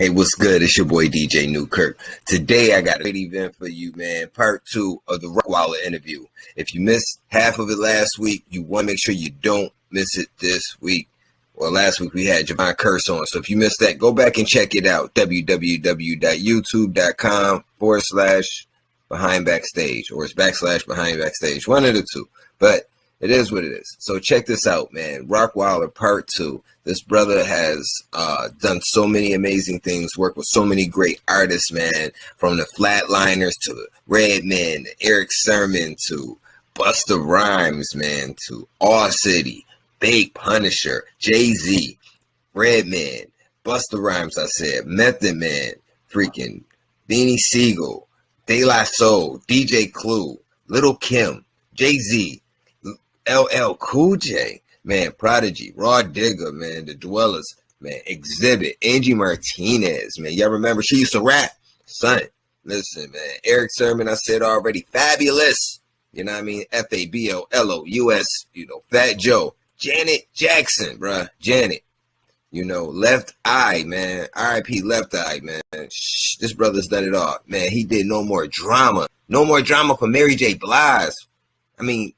Hey, what's good? It's your boy DJ Newkirk. Today I got a great event for you, man. Part 2 of the Rockwilder interview. If you missed half of it last week, you want to make sure you don't miss it this week. Well, last week we had Javon Curse on. So if you missed that, go back and check it out. www.youtube.com/behind backstage, or it's /behind backstage. One of the two. But it is what it is. So check this out, man. Rockwilder Part 2. This brother has done so many amazing things, worked with so many great artists, man. From the Flatliners to the Redman, to Eric Sermon, to Busta Rhymes, man, to All City, Big Punisher, Jay-Z, Redman, Busta Rhymes, I said, Method Man, freaking Beanie Siegel, De La Soul, DJ Clue, Little Kim, Jay-Z, LL Cool J, man, Prodigy, Raw Digger, man, The Dwellers, man, Exhibit, Angie Martinez, man. Y'all remember she used to rap? Son, listen, man. Eric Sermon, I said already, Fabulous. You know what I mean? FABLOUS, Fat Joe. Janet Jackson, bruh. Janet. Left Eye, man. RIP Left Eye, man. This brother's done it all. Man, he did No More Drama. No More Drama for Mary J. Blige. I mean,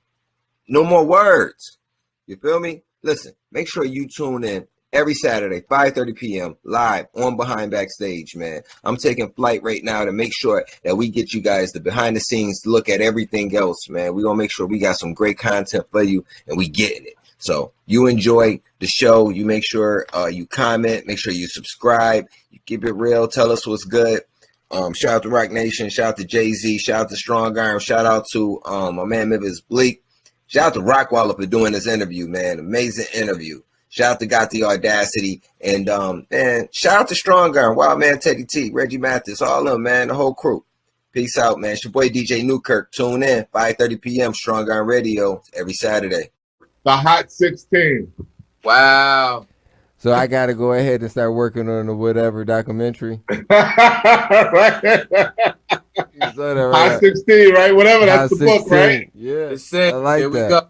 no more words. You feel me? Listen, make sure you tune in every Saturday, 5:30 p.m. live on Behind Backstage, man. I'm taking flight right now to make sure that we get you guys the behind the scenes look at everything else, man. We're going to make sure we got some great content for you and we getting it. So you enjoy the show. You make sure you comment, make sure you subscribe, you keep it real. Tell us what's good. Shout out to Rock Nation. Shout out to Jay-Z. Shout out to Strong Arm. Shout out to my man Memphis Bleak. Shout out to Rockwilder for doing this interview, man. Amazing interview. Shout out to Got the Audacity. And man, shout out to Strong Arm, Wild Man Teddy T, Reggie Mathis, all of them, man, the whole crew. Peace out, man. It's your boy DJ Newkirk. Tune in, 5:30 p.m. Strong Arm Radio every Saturday. The Hot 16. Wow. So I got to go ahead and start working on the whatever documentary. Hot 16, right? Whatever, that's the 16. Book, right? Yeah. It's it. I like Here that. We go.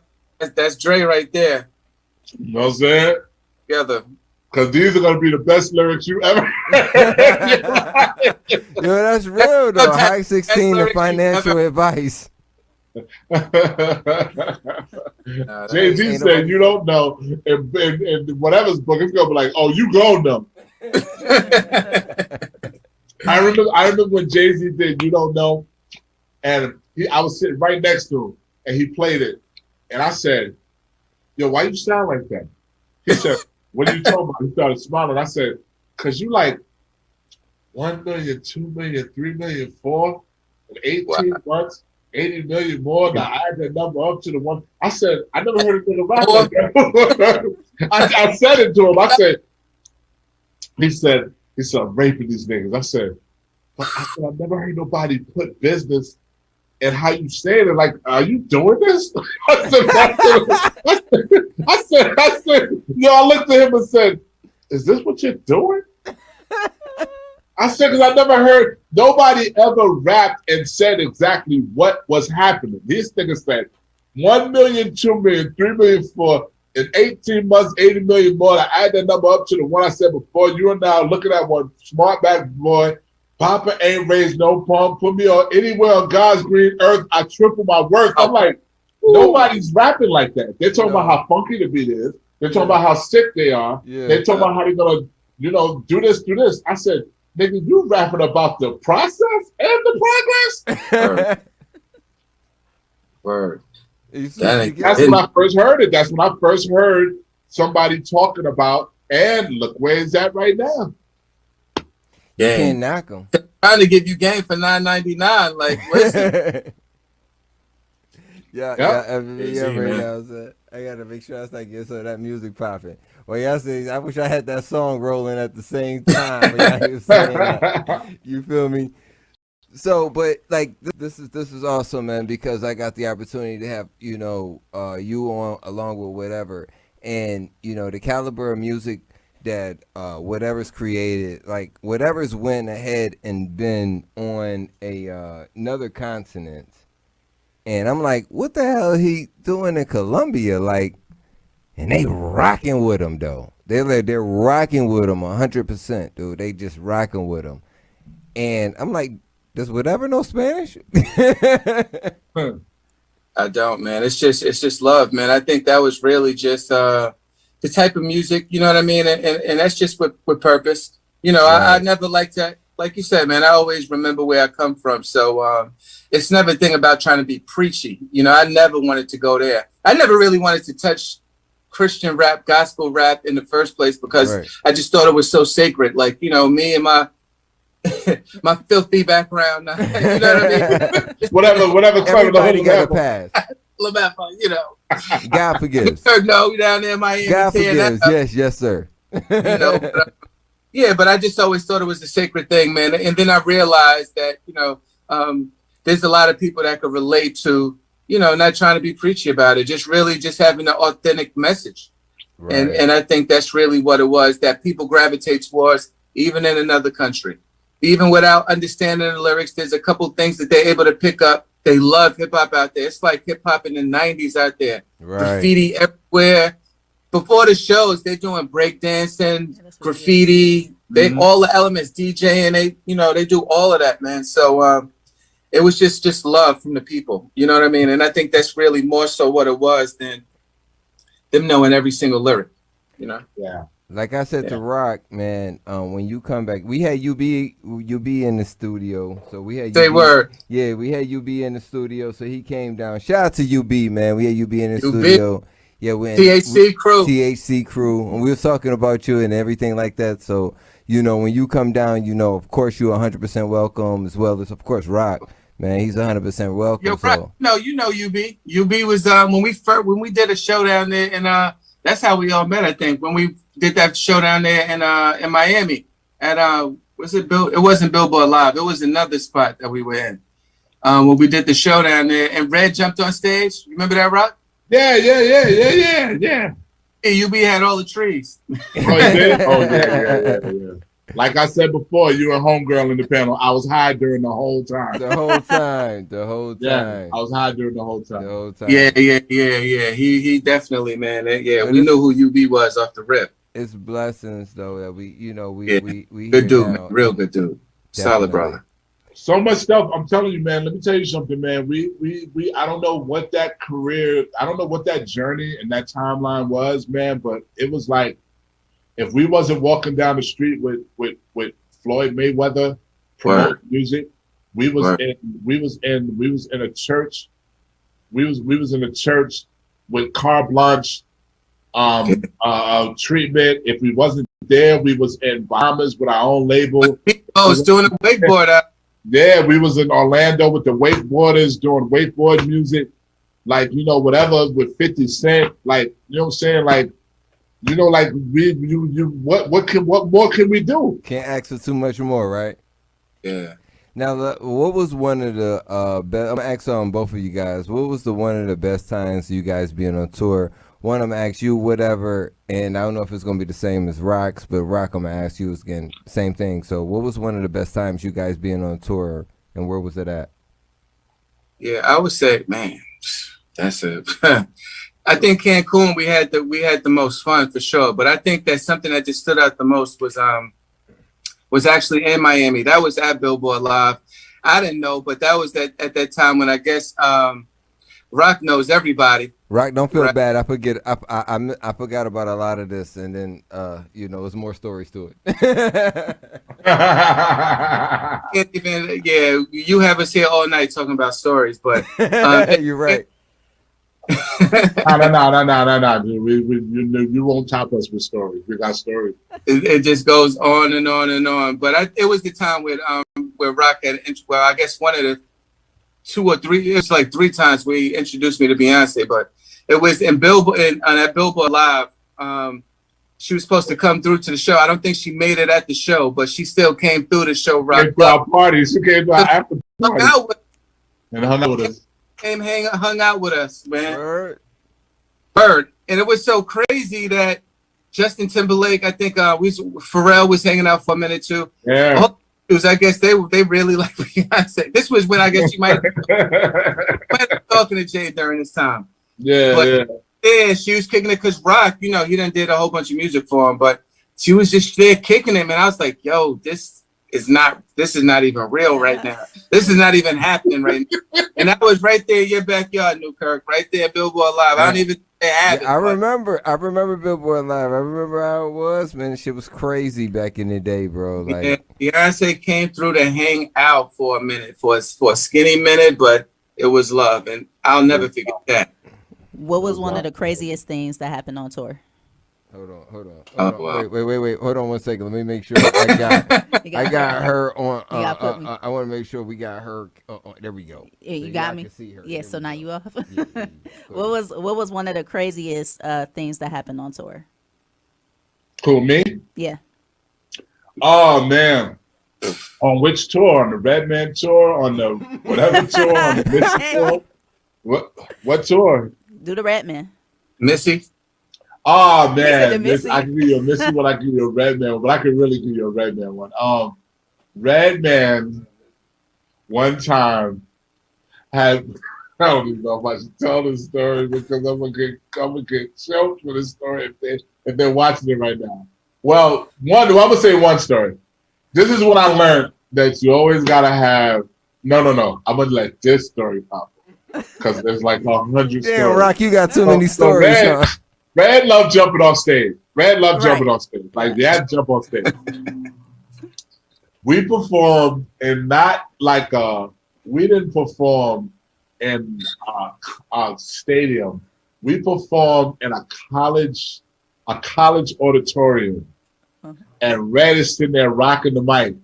That's Dre right there. You know what I'm saying? Together. Because these are going to be the best lyrics you ever heard. Yo, that's real, though. High 16 and financial advice. Jay-Z said, you don't know. And whatever's book, it's going to be like, oh, you gon' know. I remember when Jay-Z did You Don't Know, and I was sitting right next to him, and he played it. And I said, yo, why you sound like that? He said, what are you talking about? He started smiling. I said, because you like 1 million, 2 million, 3 million, 4, in 18 months, 80 million more. Now I add that number up to the one. I said, I never heard anything about that. I said it to him. I said, he said, I'm raping these niggas. I said, I never heard nobody put business in how you say it. Like, are you doing this? I said, yo, I looked at him and said, is this what you're doing? I said, because I never heard nobody ever rapped and said exactly what was happening. These niggas said 1 million, 2 million, 3 million for in 18 months, 80 million more. I add that number up to the one I said before. You are now looking at one smart back boy. Papa ain't raised no palm. Put me on anywhere on God's green earth. I triple my worth. I'm like, nobody's rapping like that. They're talking about how funky the beat is. They're talking about how sick they are. They're talking about how they're gonna, do this. I said, nigga, you rapping about the process and the progress? Word. That's when I first heard it. That's when I first heard somebody talking about, and look where it's at right now. You can't knock them. Trying to give you game for $9.99. Like, what's it? Yeah, right now. I gotta make sure I start getting some of that music popping. Well, y'all see, I wish I had that song rolling at the same time. Y'all saying that. You feel me? So, but like this is awesome, man, because I got the opportunity to have you on along with whatever, and the caliber of music that whatever's created, like whatever's went ahead and been on another continent. And I'm like, what the hell he doing in Colombia? Like, and they rocking with him though. They're rocking with him 100%, dude. They just rocking with him. And I'm like, does whatever know Spanish? I don't, man. It's just love, man. I think that was really just the type of music, you know what I mean? And that's just with purpose. You know, Right. I never liked that. Like you said, man, I always remember where I come from. So it's never a thing about trying to be preachy. You know, I never wanted to go there. I never really wanted to touch Christian rap, gospel rap in the first place because Right. I just thought it was so sacred. Like, you know, me and my my filthy background, you know what I mean? Whatever. Everybody got a pass. You know, God forgives. no, down there in Miami. God forgives. Yes, sir. You know, but I just always thought it was a sacred thing, man. And then I realized that, you know, there's a lot of people that could relate to, you know, not trying to be preachy about it, just really just having an authentic message. Right. And I think that's really what it was, that people gravitate towards, even in another country. Even without understanding the lyrics, there's a couple things that they're able to pick up. They love hip hop out there. It's like hip hop in the 90s out there. Right. Graffiti everywhere. Before the shows, they're doing breakdancing, graffiti, all the elements, DJing, they do all of that, man. So it was just love from the people. You know what I mean? And I think that's really more so what it was than them knowing every single lyric, you know? Yeah. Like I said to Rock, man, when you come back, we had UB in the studio. So we had Say UB, word. Yeah, we had UB in the studio. So he came down. Shout out to UB, man. We had UB in the studio. Yeah, THC crew. And we were talking about you and everything like that. So, you know, when you come down, you know, of course, you're 100% welcome, as well as, of course, Rock. Man, he's 100% welcome. Yo, Rock, no, you know UB. UB was when we did a show down there, and that's how we all met, I think, when we did that show down there in Miami at was it Bill? It wasn't Billboard Live. It was another spot that we were in. When we did the show down there, and Red jumped on stage. You remember that, Rock? Yeah. And UB had all the trees. Oh, yeah. Like I said before, you were a homegirl in the panel. I was high during the whole time. The whole time. Yeah, I was high during the whole time. Yeah. He definitely, man. Yeah, we knew who UB was off the rip. It's blessings though that we good dude, man. Real good dude. Definitely. Solid brother. So much stuff. I'm telling you, man. Let me tell you something, man. We I don't know what that career, I don't know what that journey and that timeline was, man. But it was like, if we wasn't walking down the street with Floyd Mayweather promoting music, we was in a church. We was in a church with carte blanche treatment. If we wasn't there, we was in Bahamas with our own label. I was doing a wakeboard out. Yeah, we was in Orlando with the wakeboarders doing wakeboard music, like, you know, whatever, with 50 Cent, like, you know what I'm saying, like, you know, like what more can we do? Can't ask for too much more, right? Yeah. Now, what was one of the best? I'm gonna ask on both of you guys. What was one of the best times you guys being on tour? One, I'm gonna ask you whatever, and I don't know if it's gonna be the same as Rock's, but Rock, I'm gonna ask you again, same thing. So, what was one of the best times you guys being on tour, and where was it at? Yeah, I would say, man, that's a. I think Cancun we had the most fun for sure, but I think that something that just stood out the most was actually in Miami. That was at Billboard Live. I didn't know, but that was at that time when I guess Rock knows everybody. Rock, don't feel bad. I forget. I forgot about a lot of this, and then you know, there's more stories to it. You have us here all night talking about stories, but you're right. No. You won't top us with stories. We got stories. It just goes on and on and on. But it was the time where Rock had, well, I guess one of the 2 or 3, it was like 3 times where he introduced me to Beyonce. But it was in Billboard, on that Billboard Live. She was supposed to come through to the show. I don't think she made it at the show, but she still came through the show. Rock came to our parties. She came to our after party. And hung out with us. Hung out with us, man. Bird. And it was so crazy that Justin Timberlake, I think Pharrell was hanging out for a minute too. Yeah. It was, I guess they really like Beyonce. This was when I guess she might have been talking to Jay during this time. Yeah, there. She was kicking it because Rock, he done did a whole bunch of music for him, but she was just there kicking him, and I was like, "Yo, this is not even real right now. This is not even happening right now." And I was right there in your backyard, Newkirk, right there, Billboard Live. I don't even have it. I remember Billboard Live. I remember how it was, man. Shit was crazy back in the day, bro. Like Beyonce came through to hang out for a minute, for a skinny minute, but it was love, and I'll never forget that. What was one of the craziest things that happened on tour? Hold on. Wow. Wait. Hold on one second. Let me make sure I got her on. I want to make sure we got her. There we go. Yeah, you got me. See her. Yeah. So now you off. Yeah. What was one of the craziest things that happened on tour? Cool, me? Yeah. Oh man. On which tour? On the Redman tour? On the whatever tour? On the Missy tour? What tour? Do the Redman. Missy? Oh man, Missy. I can give you a Missy one, I can give you a Redman one, but I can really give you a Redman one. Redman one time had, I don't even know if I should tell this story because I'm gonna get choked for this story if they're watching it right now. Well, I'm gonna say one story. This is what I learned, that you always gotta have. No. I'm gonna let this story pop because there's like 100 stories. Damn, Rock, you got too many stories. Huh? Red loved jumping off stage. Jumping off stage. Like they had to jump off stage. We performed in not like we didn't perform in a stadium. We performed in a college auditorium. And Red is sitting there rocking the mic.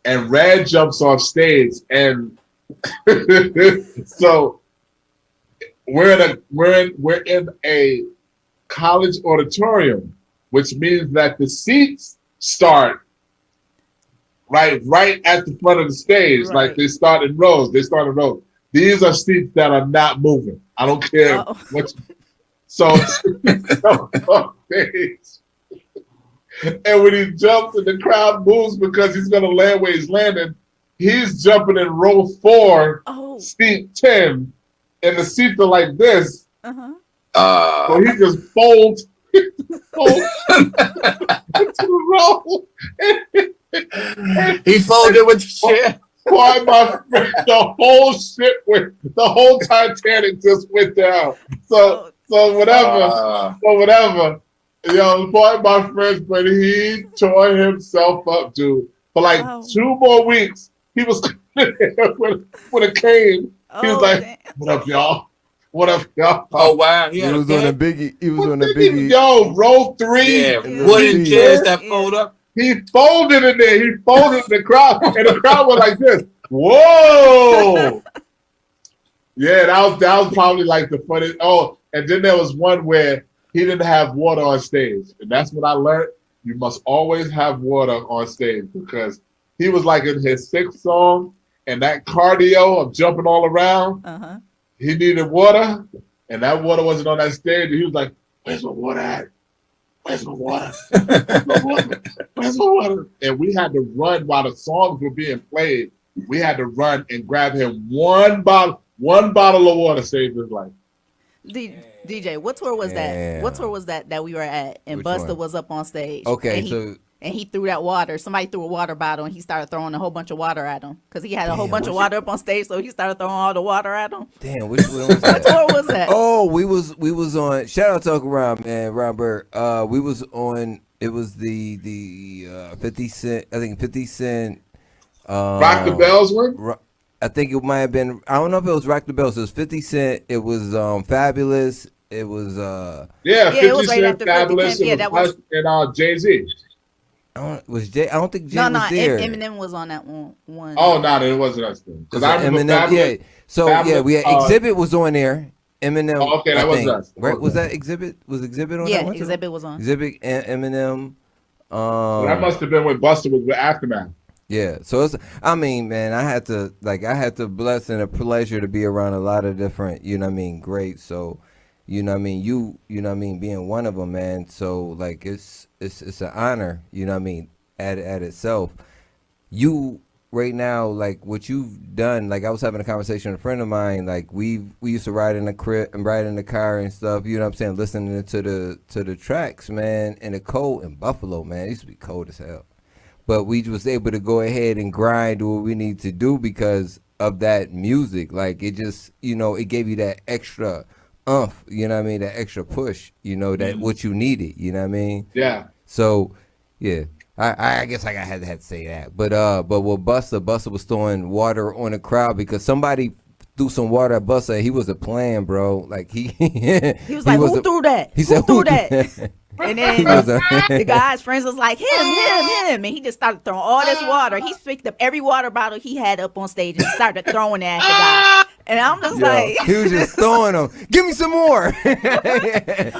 And Red jumps off stage, and so we're in a college auditorium, which means that the seats start right at the front of the stage. Right. Like they start in rows. These are seats that are not moving. I don't care what. So on stage. And when he jumps and the crowd moves because he's going to land where he's landing, he's jumping in row 4, seat 10, and the seats are like this. So he just folds into the row. He folded with the chair. Boy, my friend, the whole Titanic just went down. So whatever. Yo, boy, my friends, but he tore himself up, dude. For like 2 more weeks, he was with a cane. He was like, damn. What up, y'all? What up, y'all? Oh, wow. He was on a biggie. Yo, row 3. Yeah, wooden chairs that fold up. He folded in there. He folded in the crowd. And the crowd was like this. Whoa. Yeah, that was probably like the funniest. Oh, and then there was one where he didn't have water on stage. And that's what I learned. You must always have water on stage because he was like in his 6th song and that cardio of jumping all around, he needed water and that water wasn't on that stage. And he was like, where's my water at? Where's my water? Where's my water? And we had to run while the songs were being played. We had to run and grab him one bottle of water saved his life. DJ, what tour was that? What tour was that we were at? And Busta was up on stage. Okay, and he threw that water. Somebody threw a water bottle, and he started throwing a whole bunch of water at him because he had a whole bunch of water up on stage. So he started throwing all the water at him. Damn, which one was that? What tour was that? Oh, we was on. Shout out to Uncle Ron, man, Robert. We was on. It was the 50 Cent. I think 50 Cent. Rock the Bells one. I think it might have been. I don't know if it was Rock the Bells. It was 50 Cent. It was Fabulous. It was 50 Cent, Fabulous. That was and Jay-Z. I don't think Jay was there. Eminem was on that one. Oh no, it wasn't us then. Because I remember Eminem. Fabulous, So Fabulous, we had Exhibit was on there. Eminem. Oh, okay, that was us. Right? Was that Exhibit? Was Exhibit on? Yeah, that one Exhibit was on. Exhibit and Eminem. That must have been when Busta was with Aftermath. Yeah, so it's. I mean, man, I had to bless and a pleasure to be around a lot of different, greats. So, being one of them, man. So like it's an honor, at itself. You right now, like what you've done, like I was having a conversation with a friend of mine, like we used to ride in the crib and ride in the car and stuff, you know what I'm saying, listening to the tracks, man, in the cold in Buffalo, man. It used to be cold as hell. But we was able to go ahead and grind what we need to do because of that music. Like it just, it gave you that extra you know what I mean, that extra push, that what you needed, you know what I mean? Yeah. So, yeah. I guess I had to say that, but with Busta was throwing water on the crowd because somebody threw some water at Busta. He wasn't playing, bro. Like he was like, "Who threw that? He said, "Who threw that?" And then the guy's friends was like, him, and he just started throwing all this water. He picked up every water bottle he had up on stage and started throwing it at the guy. And I'm just like, he was just throwing them. Give me some more.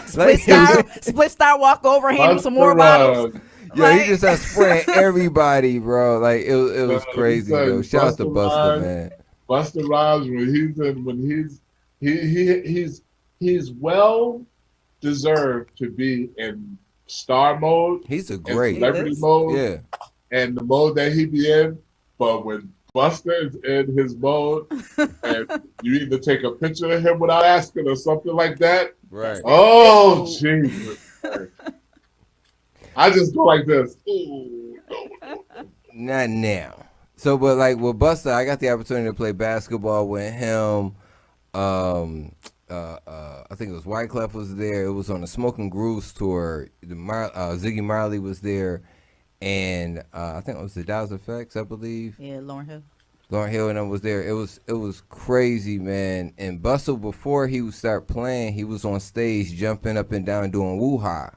Split Star walk over, hand him some more bottles. Yeah, he just had spraying everybody, bro. Like it was crazy, bro. Shout out to Busta, man. Busta Rhymes, he's well deserved to be in star mode. He's a great celebrity mode. Yeah, and the mode that he be in. But when Busta is in his mode, and you either take a picture of him without asking or something like that. Right. Oh, Jesus. I just go like this. Ooh, no. Not now. So, but like with Busta, I got the opportunity to play basketball with him. I think it was Wyclef was there. It was on the Smoking Grooves tour. Ziggy Marley was there, and I think it was the Dallas Effects, I believe. Yeah, Lauryn Hill. Lauryn Hill and I was there. It was crazy, man. And Busta, before he would start playing, he was on stage jumping up and down doing woo-ha.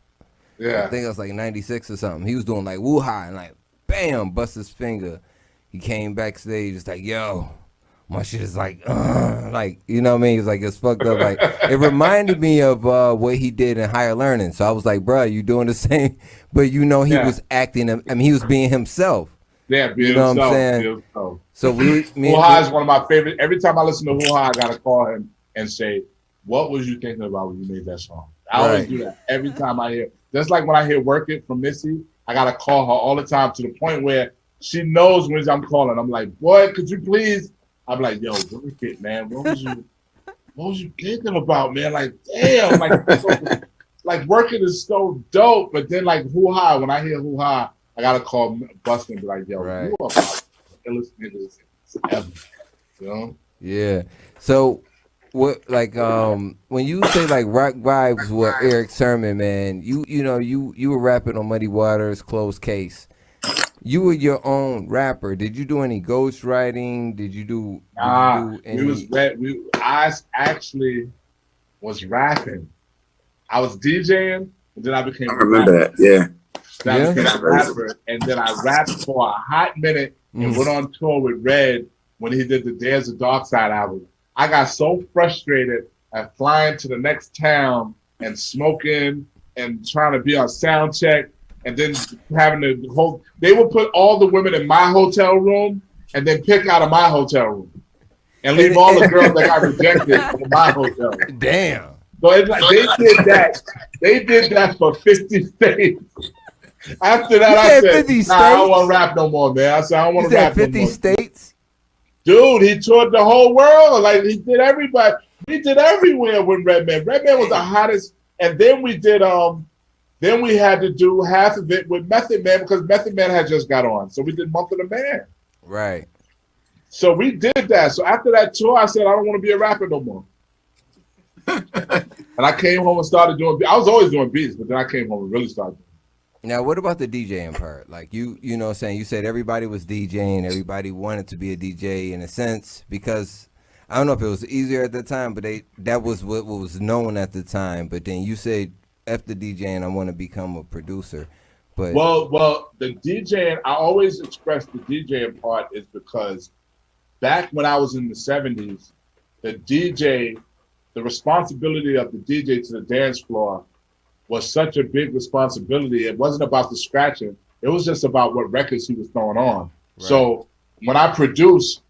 Yeah. I think it was like 96 or something. He was doing like woo-ha and like bam, bust his finger. He came backstage, it's like, yo, my shit is like, you know what I mean? It's like, it's fucked up. Like, it reminded me of what he did in Higher Learning. So I was like, bro, you doing the same? But he was acting, I mean, he was being himself. Yeah, being himself. What I'm saying? So Hoo-Ha is one of my favorite. Every time I listen to Hoo-Ha, I got to call him and say, what was you thinking about when you made that song? I always do that every time I hear. Just like when I hear Work It from Missy, I got to call her all the time to the point where she knows when I'm calling. I'm like, boy, could you please? I'm like, yo, Work It, man. What was you thinking about, man? Like, damn, like Work It is so dope. But then like Hoo-Ha, when I hear Hoo-Ha, I got to call Busta and be like, yo, you are the illest niggas ever. You know? Yeah. So what, like, when you say like Rock Vibes with Eric Sermon, man, you were rapping on Muddy Waters, Closed Case. You were your own rapper. Did you do any ghost writing? Did you do any? I actually was rapping. I was DJing, and then I became. I remember that. Yeah. Then I became a rapper, and then I rapped for a hot minute and went on tour with Red when he did the Dance the Dark Side album. I got so frustrated at flying to the next town and smoking and trying to be on sound check, and then having the they would put all the women in my hotel room and then pick out of my hotel room and leave all the girls that got rejected in my hotel room. Damn. So it's like, they did that for 50 states. After that, I said, I don't want to rap no more, man. I said, I don't want to rap no more. 50 states? Dude, he toured the whole world. Like, he did everybody. He did everywhere with Redman. Redman was the hottest. And then we did, then we had to do half of it with Method Man because Method Man had just got on. So we did Month of the Man. Right. So we did that. So after that tour, I said, I don't want to be a rapper no more. And I came home and started doing, I was always doing beats, but then I came home and really started doing. Now, what about the DJing part? Like, you know what I'm saying? You said everybody was DJing. Everybody wanted to be a DJ in a sense because I don't know if it was easier at the time, but that was what was known at the time. But then you said, after DJing, I want to become a producer. But Well, the DJing, I always express the DJing part is because back when I was in the 70s, the responsibility of the DJ to the dance floor was such a big responsibility. It wasn't about the scratching. It was just about what records he was throwing on. Right. So when I produce,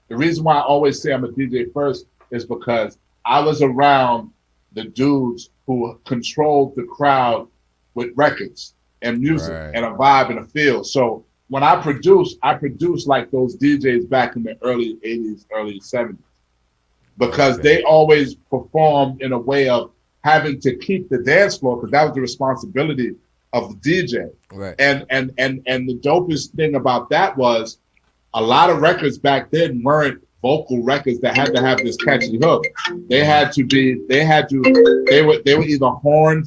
the reason why I always say I'm a DJ first is because I was around the dudes who controlled the crowd with records and music and a vibe and a feel. So when I produce like those DJs back in the early 80s, early 70s, because they always performed in a way of having to keep the dance floor, because that was the responsibility of the DJ. Right. And the dopest thing about that was a lot of records back then weren't vocal records that had to have this catchy hook. They were either horn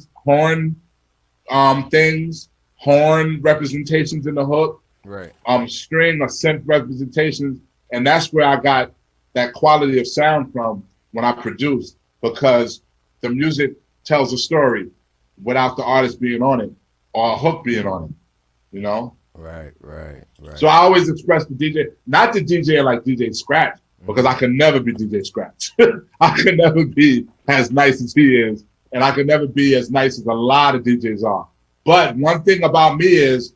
things, horn representations in the hook, right, string or synth representations, and that's where I got that quality of sound from when I produced, because the music tells a story without the artist being on it or a hook being on it, you know? Right. So I always express the DJ, not the DJ like DJ Scratch, because I can never be DJ Scratch. I can never be as nice as he is, and I can never be as nice as a lot of DJs are. But one thing about me is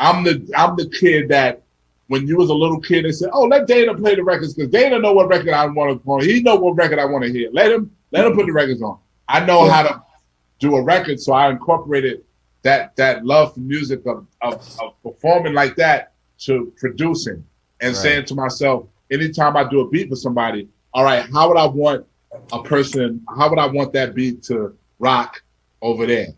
I'm the kid that when you was a little kid, they said, "Oh, let Dana play the records because Dana know what record I want to play. He know what record I want to hear. Let him put the records on." I know how to do a record, so I incorporated that love for music of performing like that to producing and saying to myself, anytime I do a beat for somebody, all right, how would I want that beat to rock over there?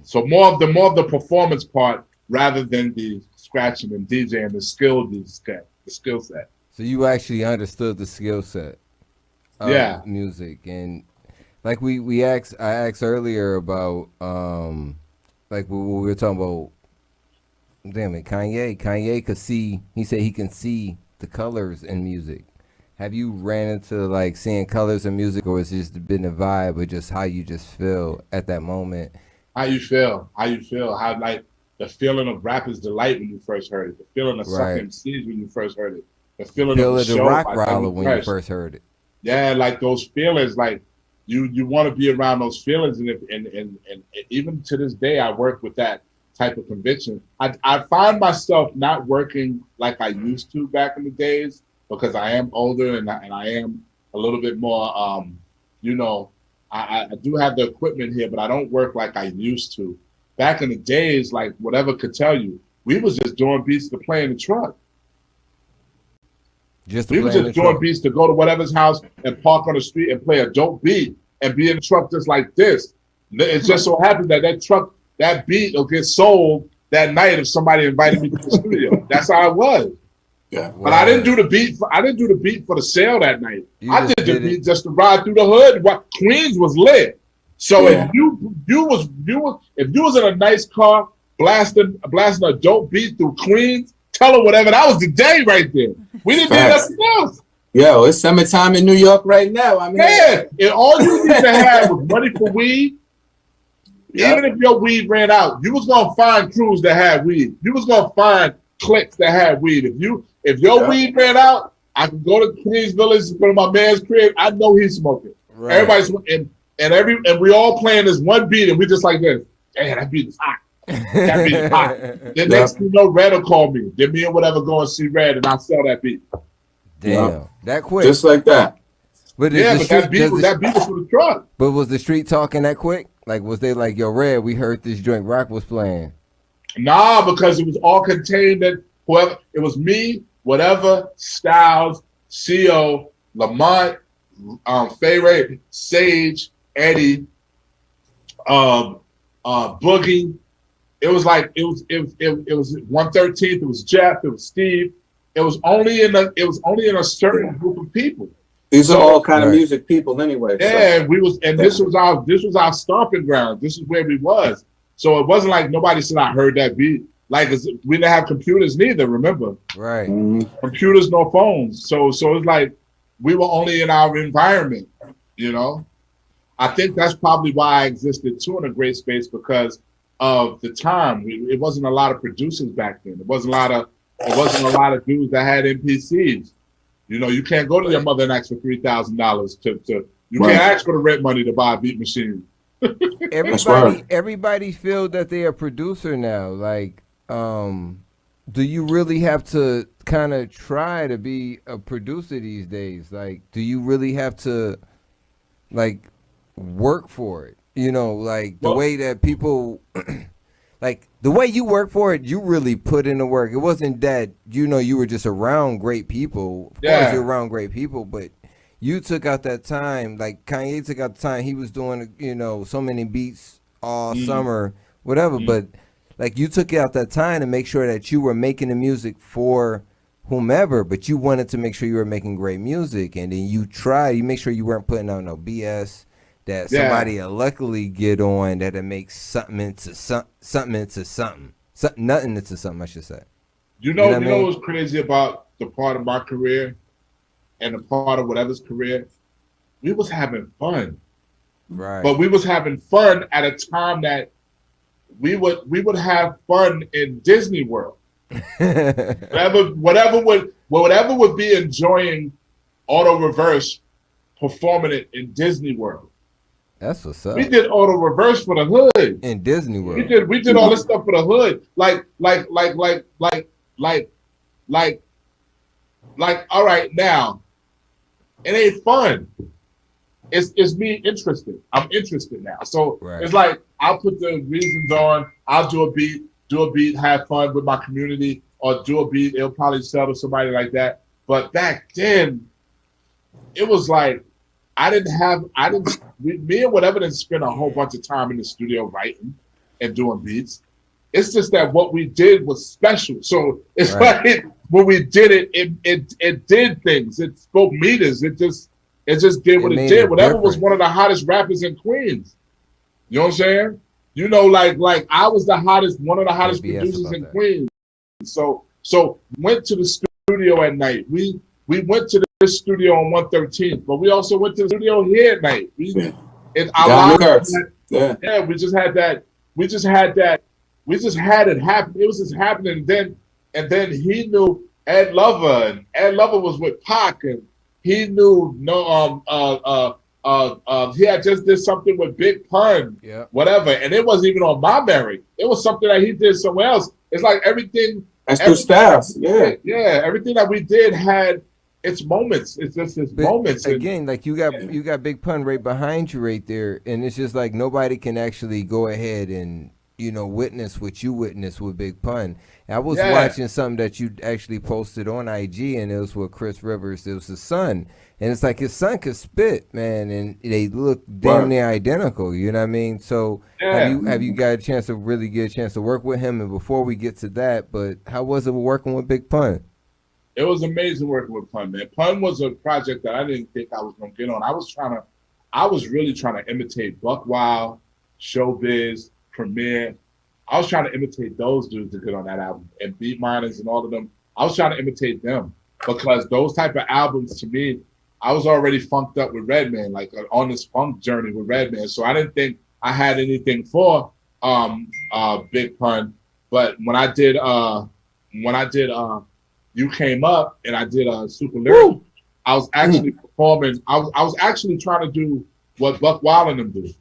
So more of the performance part rather than the scratching and DJing, the skill set. So you actually understood the skill set of music. And like I asked earlier about like we were talking about, damn it, Kanye could see, he said he can see the colors in music. Have you ran into like seeing colors in music, or has it just been a vibe, or just how you just feel at that moment? How you feel, how like the feeling of Rapper's Delight when you first heard it, the feeling of Suck MCs when you first heard it, the feeling of the show, Rockwilder when you first heard it. Yeah, like those feelings, like you want to be around those feelings, and even to this day, I work with that type of conviction. I find myself not working like I used to back in the days because I am older and I am a little bit more, I do have the equipment here, but I don't work like I used to. Back in the days, like whatever could tell you, we was just doing beats to play in the truck. We were just doing beats to go to whatever's house and park on the street and play a dope beat and be in the truck just like this. It just so happened that beat will get sold that night if somebody invited me to the studio. That's how it was. Yeah. But I didn't do the beat. I didn't do the beat for the sale that night. I did the beat just to ride through the hood. Queens was lit. So if you was in a nice car blasting a dope beat through Queens, tell her whatever. That was the day right there. We didn't do nothing else. Yo, it's summertime in New York right now. I mean, and all you need to have was money for weed. Yep. Even if your weed ran out, you was gonna find crews that had weed. You was gonna find cliques that had weed. If your weed ran out, I can go to Queens Village, go to my man's crib. I know he's smoking. Right. Everybody's smoking. And we all playing this one beat, and we just like this. Damn, that beat is hot. That beat is hot. Then next thing you know, Red will call me. Then me and whatever go and see Red, and I'll sell that beat. Damn, that quick. Just like that. But that beat was for the truck. But was the street talking that quick? Like, was they like, yo, Red, we heard this joint Rock was playing? Nah, because it was all contained in whoever. It was me, whatever, Styles, CO, Lamont, Fay Ray, Sage, Eddie, Boogie. It was 113th. It was Jeff. It was Steve. It was only in a certain group of people. These are all kind of music people anyway. Yeah, this was our stomping ground. This is where we was. So it wasn't like nobody said I heard that beat. Like we didn't have computers neither. Remember? Right. Mm-hmm. Computers, no phones. So it's like we were only in our environment. You know, I think that's probably why I existed too in a great space, because of the time. It wasn't a lot of producers back then. It wasn't a lot of dudes that had MPCs. You know, you can't go to your mother and ask for $3,000 to you can't ask for the rent money to buy a beat machine. Everybody feel that they're a producer now. Like, do you really have to kind of try to be a producer these days? Like, do you really have to like work for it? You know, like the way that people like the way you work for it, you really put in the work. It wasn't that you were just around great people. Of course, you're around great people, but you took out that time. Like Kanye took out the time. He was doing so many beats all summer, whatever. But like you took out that time to make sure that you were making the music for whomever, but you wanted to make sure you were making great music, and then you make sure you weren't putting out no BS that somebody will luckily get on that'll make something into something, nothing into something, I should say. You know what's crazy about the part of my career and the part of whatever's career? We was having fun. Right. But we was having fun at a time that we would have fun in Disney World. whatever would be enjoying auto reverse performing it in Disney World. That's what's up. We did auto reverse for the hood in Disney World. We did all this stuff for the hood. Like. All right, now it ain't fun. It's me interested. I'm interested now. So It's like I'll put the reasons on. I'll do a beat, have fun with my community, or do a beat. It'll probably sell to somebody like that. But back then, it was like me and whatever didn't spend a whole bunch of time in the studio writing and doing beats. It's just that what we did was special. So it's like when we did it did things. It spoke meters. It just did what it did. Whatever was one of the hottest rappers in Queens. You know what I'm saying? Like I was one of the hottest producers in Queens. So went to the studio at night. We went to the studio on 113th, but we also went to the studio here at night. We just had that. We just had it happen. It was just happening. And then he knew Ed Lover, and Ed Lover was with Pac, and he knew he had just did something with Big Pun, whatever, and it wasn't even on my merit. It was something that he did somewhere else. It's like everything. That's two styles. Yeah. Everything that we did had its moments. It's just its moments. Again, like you got Big Pun right behind you right there, and it's just like nobody can actually go ahead and witness what you witnessed with Big Pun. And I was watching something that you actually posted on IG, and it was with Chris Rivers. It was his son, and it's like his son could spit, man, and they look damn near identical. You know what I mean? So have you got a chance to really get a chance to work with him? And before we get to that, but how was it working with Big Pun? It was amazing working with Pun, man. Pun was a project that I didn't think I was going to get on. I was really trying to imitate Buck Wild, Showbiz, Premier. I was trying to imitate those dudes to get on that album, and Beat Miners and all of them. I was trying to imitate them because those type of albums, to me, I was already funked up with Redman, like on this funk journey with Redman. So I didn't think I had anything for Big Pun. But when I did You Came Up and I did Super Lyrical, I was actually performing. I was actually trying to do what Buck Wild and them do.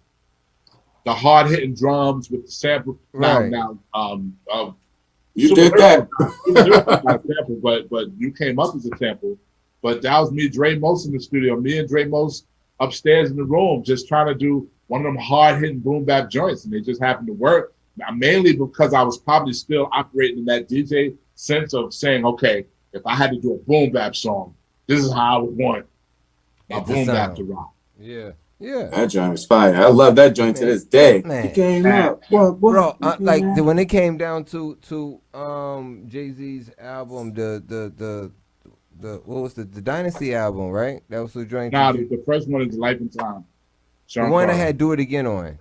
The hard hitting drums with the sample. Right. You did that. Sample, but You Came Up as a sample. But that was me, Dre Most in the studio. Me and Dre Most upstairs in the room, just trying to do one of them hard hitting boom bap joints, and they just happened to work. Now, mainly because I was probably still operating in that DJ sense of saying, okay, if I had to do a boom bap song, this is how I would want my boom bap to rock. Yeah. That joint was fire. I love that joint to this day. Man. It came up. Bro, like when it came down to Jay-Z's album, the what was the Dynasty album, right? That was the joint. Nah, the first one is Life and Time. The one that had Do It Again on.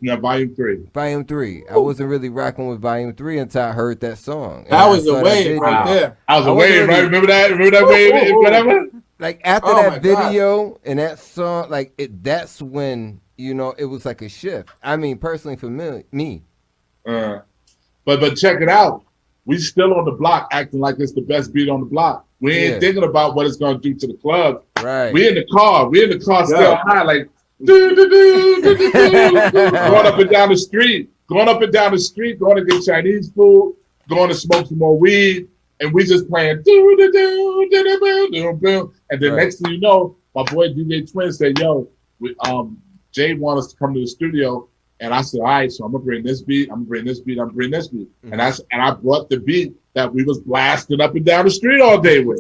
Volume 3. Volume 3. I wasn't really rocking with Volume 3 until I heard that song. I was away right there. I was away, right? Remember that wave? Whatever. Like after that video and that song, like that's when it was like a shift. I mean, personally for me. But check it out. We still on the block acting like it's the best beat on the block. We ain't thinking about what it's gonna do to the club. Right. We in the car still high, like going up and down the street, going to get Chinese food, going to smoke some more weed, and we just playing and then next thing you know, my boy DJ Twin said, yo, Jay want us to come to the studio And I said, all right, so I'm gonna bring this beat, I'm gonna bring this beat, I'm gonna bring this beat. And I brought the beat that we was blasting up and down the street all day with.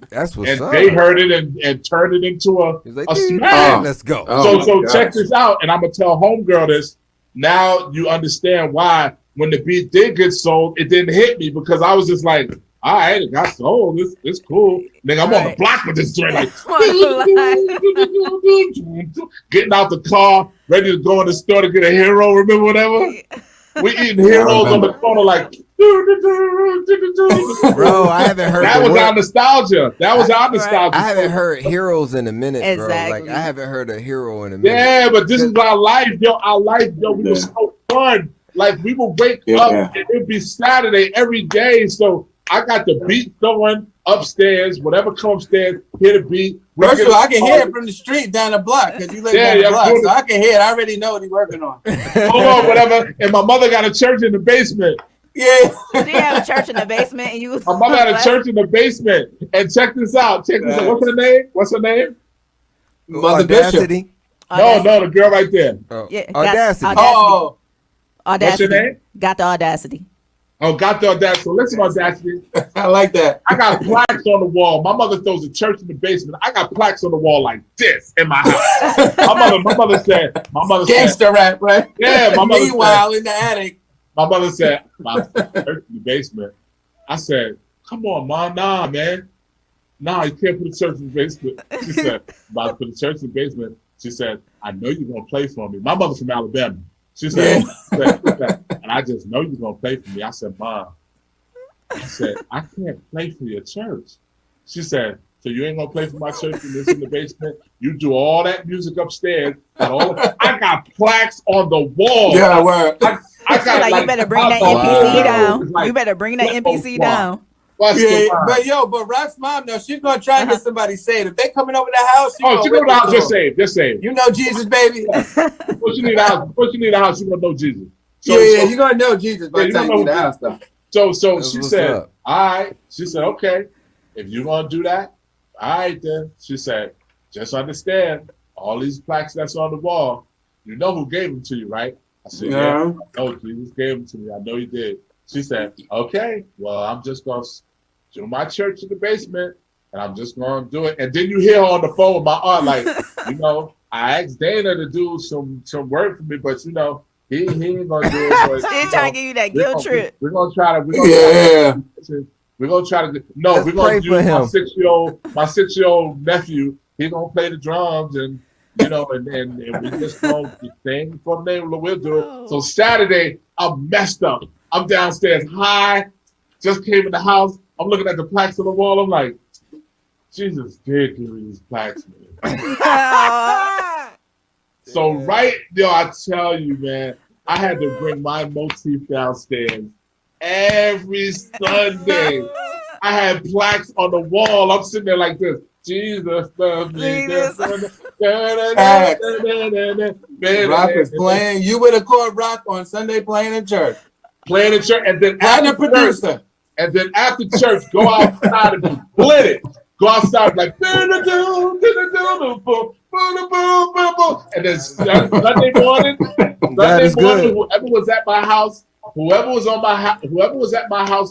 That's what's and up. they heard it and turned it into a smash. Let's go. So check this out, and I'm gonna tell homegirl this. Now you understand why when the beat did get sold, it didn't hit me because I was just like, all right, it got sold. It's cool. Nigga, I'm on the block with this joint, like getting out the car, ready to go in the store to get a hero. Remember whatever? We eating heroes on the corner like. Bro, I haven't heard that was our nostalgia. That was our nostalgia. I haven't heard heroes in a minute, bro. Exactly. Like I haven't heard a hero in a minute. Yeah, but this is our life, yo. Our life, yo. We were so fun. Like we would wake up and it'd be Saturday every day. So I got the beat going upstairs. Whatever comes upstairs, hear the beat. First of all, I can hear it from the street down the block because you live down the block, so I can hear it. I already know what he's working on. Hold on, whatever. And my mother got a church in the basement. Yeah. Did you have a church in the basement and you was my mother had a church in the basement. And check this out. Check this out. What's her name? What's her name? Mother Bishop. No, the girl right there. Yeah, Audacity. Oh. Audacity. What's your name? Got the Audacity. Oh, got the Audacity. So listen, Audacity. I like that. I got plaques on the wall. My mother throws a church in the basement. I got plaques on the wall like this in my house. my mother said, gangster rap, right? Yeah, my mother Meanwhile, in the attic. My mother said, church in the basement. I said, come on, Mom. Nah, man. Nah, you can't put a church in the basement. She said, about to put a church in the basement. She said, I know you're going to play for me. My mother's from Alabama. She said, and I just know you're going to play for me. I said, Mom, I said, I can't play for your church. She said, so you ain't going to play for my church in the basement? You do all that music upstairs. I got plaques on the wall. Yeah, well. I got like you better bring that NPC down. You better bring that NPC down. Yeah, but Rock's mom, though, she's gonna try and get somebody saved. If they coming over the house, she go to the house, just saved. You know Jesus, baby. Before you need a house, you gonna know Jesus. You're gonna know Jesus by the time you get the house, though. So she said, all right. She said, okay, if you're gonna do that, all right then. She said, just understand, all these plaques that's on the wall, you know who gave them to you, right? I said, yeah. Oh, Jesus gave them to me. I know he did. She said, okay, well, I'm just going to do my church in the basement, and I'm just going to do it. And then you hear her on the phone with my aunt, like, I asked Dana to do some work for me, but, he ain't going to do it. But, They're trying to give you that guilt trip. We're going to try to. We're going to try to. No, we're going to use my 6-year-old nephew. He's going to play the drums, and we just going to sing for the name of the Lord. We'll do it. So Saturday, I'm messed up. I'm downstairs high, just came in the house. I'm looking at the plaques on the wall. I'm like, Jesus did give me these plaques, man. So I tell you, man, I had to bring my motif downstairs every Sunday. I had plaques on the wall. I'm sitting there like this. Jesus loves me. Rock was playing. You would have caught Rock on Sunday playing in church. And then Platinum Producer. And then after church, go outside and be split. Go outside like and then Sunday morning, whoever was at my house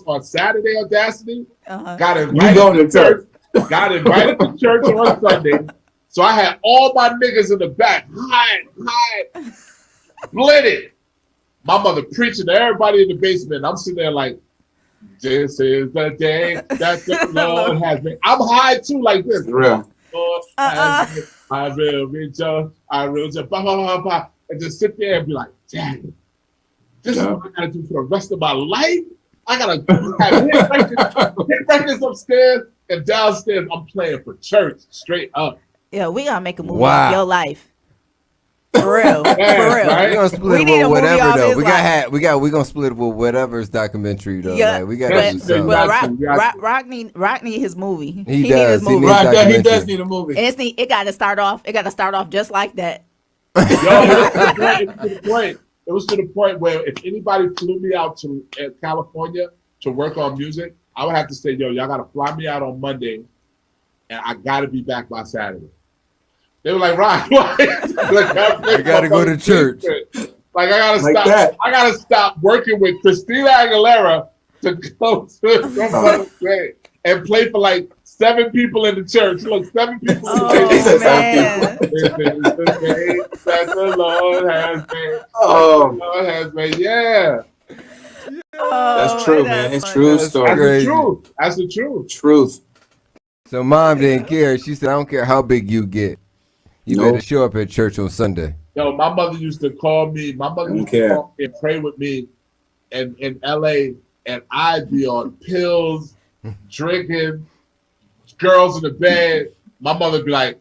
on Saturday Audacity, got invited to church. Got invited to church on Sunday. So I had all my niggas in the back, high, split. My mother preaching to everybody in the basement. I'm sitting there like, this is the day that the Lord has made. I'm high too, like this. Real. Lord has made. I will rejoice. And just sit there and be like, damn, this is what I gotta do for the rest of my life. I gotta hit records upstairs and downstairs. I'm playing for church straight up. Yeah, we gotta make a movie of your life. For real. For real. Right? We're gonna split it with whatever though. We're gonna split it with whatever's documentary though. Yeah, like, we gotta do something. Rock need his movie. He does. He does need a movie. And it gotta start off just like that. Yo, it was to the point where if anybody flew me out to California to work on music, I would have to say, yo, y'all gotta fly me out on Monday and I gotta be back by Saturday. They were like, Rock, I gotta go to church. Like I gotta Like stop. that. I gotta stop working with Christina Aguilera to go to and play for like 7 people in the church. Look, 7 people in the church. man. This is the day that the Lord has made. Oh. The Lord has made. Yeah. That's true, man. It's true story. That's the truth. That's the truth. Truth. So mom didn't care. She said, I don't care how big you get. You Nope. better show up at church on Sunday. Yo, my mother used to call me. My mother used to call and pray with me in LA, and I'd be on pills, drinking, girls in the bed. My mother would be like,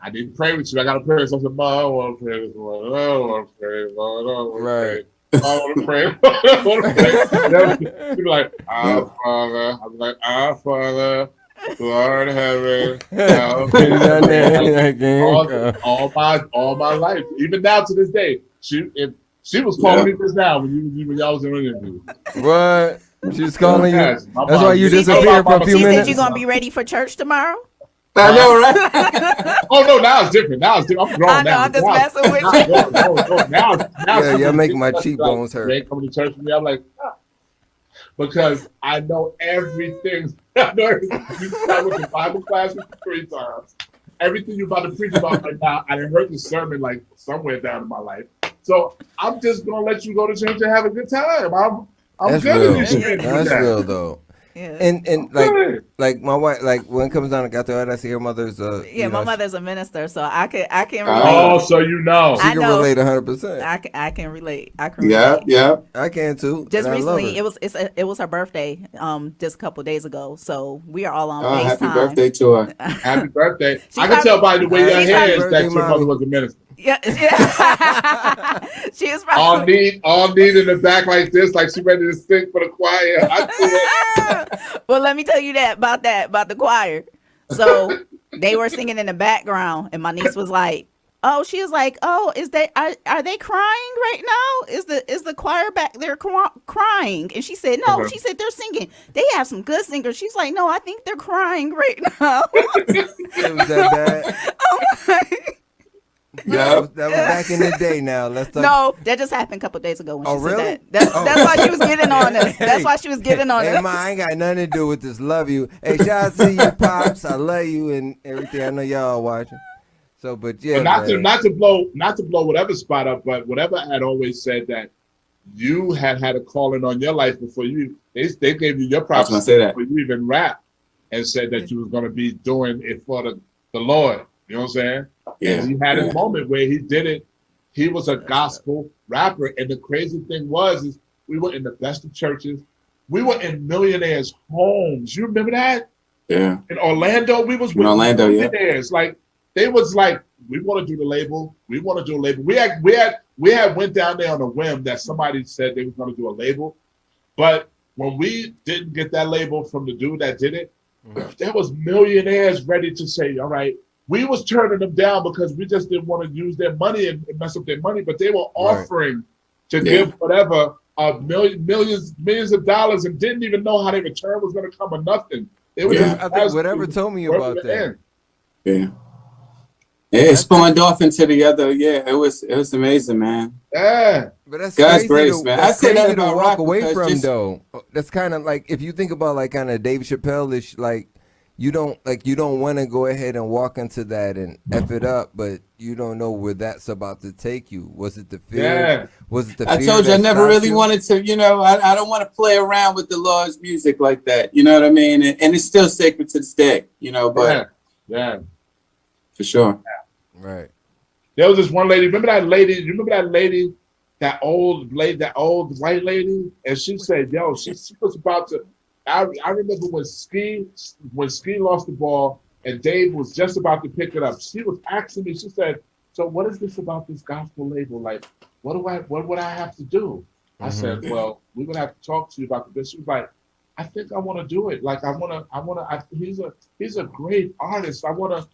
I didn't pray with you. I got to pray. So I said, Mom, I don't want to pray this morning. I don't want to pray. Mom, I don't want to pray. I want to pray. I want to pray. She'd be like, Our Father. I'm like, Our Father, Lord heaven. All my life, even now to this day, she was calling me just now when y'all was in an interview. What? She's calling you. Yes, That's why you disappeared for a few She minutes. said you're gonna be ready for church tomorrow. I know, right? Oh no, now it's different. Now it's different. I'm grown I know, now. I'm just messing with you. Now Yeah, you're making my cheekbones hurt. They ain't coming to church with me. I'm like, because I know everything. I know everything. I went to Bible class with you 3 times. Everything you're about to preach about right now, I done heard the sermon like somewhere down in my life. So I'm just gonna let you go to church and have a good time. I'm That's good real. at this. That's real though. Yeah. And like my wife, like when it comes down to got the I see her mother's My mother's a minister, so I can relate. Oh, so you know. She can relate 100%. I can relate. Yeah. I can too. Just and recently, it was her birthday, just a couple days ago. So we are all on FaceTime. Happy birthday to her. Happy birthday. I can tell by the way your hair is that your mother was a minister. Yeah. She is probably all neat in the back like this, like she ready to sing for the choir. I see it. Well, let me tell you about the choir. So they were singing in the background, and my niece was like, "Oh," she was like, "Oh, are they crying right now? Is the choir back there crying?" And she said, "No." She said, "They're singing. They have some good singers." She's like, "No, I think they're crying right now." It was that bad. Oh my. Yeah, that was back in the day. Now let's talk. No, that just happened a couple of days ago when she said really? that. That's why she was getting on us. That's why she was getting on Hey, us. Ma, I ain't got nothing to do with this. Love you. Hey, shout out to you, pops. I love you and everything. I know y'all watching. So, but yeah, but not to blow whatever spot up, but whatever had always said that you had a calling on your life before they gave you your props before you even rap and said that you was going to be doing it for the Lord. You know what I'm saying? Yeah. And he had a moment where he did it. He was a gospel rapper. And the crazy thing is we were in the best of churches. We were in millionaires' homes. You remember that? Yeah. In Orlando, we was with millionaires. Like, they was like, we want to do the label. We want to do a label. We had went down there on a whim that somebody said they was going to do a label. But when we didn't get that label from the dude that did it, there was millionaires ready to say, all right, we was turning them down because we just didn't want to use their money and mess up their money, but they were offering to give whatever millions of dollars and didn't even know how their return was going to come or nothing. They were I think whatever told me about that. Yeah. It spawned off into the other. Yeah, it was amazing, man. Yeah. But that's God's crazy grace, man. That's I say that crazy to about walk rock away from, just, though. That's kind of like if you think about like kind of Dave Chappelle-ish, like you don't want to go ahead and walk into that and F it up, but you don't know where that's about to take you. Was it the fear? Yeah. Was it the fear? I told you I never really wanted to, I don't want to play around with the Lord's music like that. You know what I mean? And it's still sacred to this day, but yeah. For sure. Yeah. Right. There was this one lady. Remember that lady? You remember that lady, that old white lady? And she said, "Yo, she was about to." I remember when Ski lost the ball and Dave was just about to pick it up. She was asking me. She said, "So what is this about this gospel label? Like, what would I have to do?" I said, "Well, we're gonna have to talk to you about this." She was like, "I think I want to do it. Like, he's a great artist. I want to."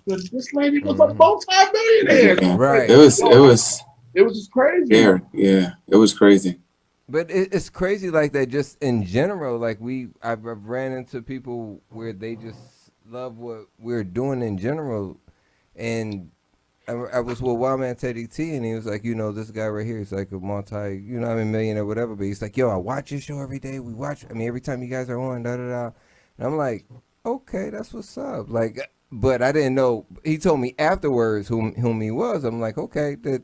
This lady was a multi-millionaire. Right. It was just crazy. Yeah, it was crazy. But it's crazy like that just in general. Like I've ran into people where they just love what we're doing in general. And I was with Wildman Teddy T, and he was like, this guy right here is like a multi, millionaire, whatever. But he's like, yo, I watch your show every day. We watch, every time you guys are on, da da da. And I'm like, okay, that's what's up. Like, but I didn't know. He told me afterwards whom he was. I'm like, okay. I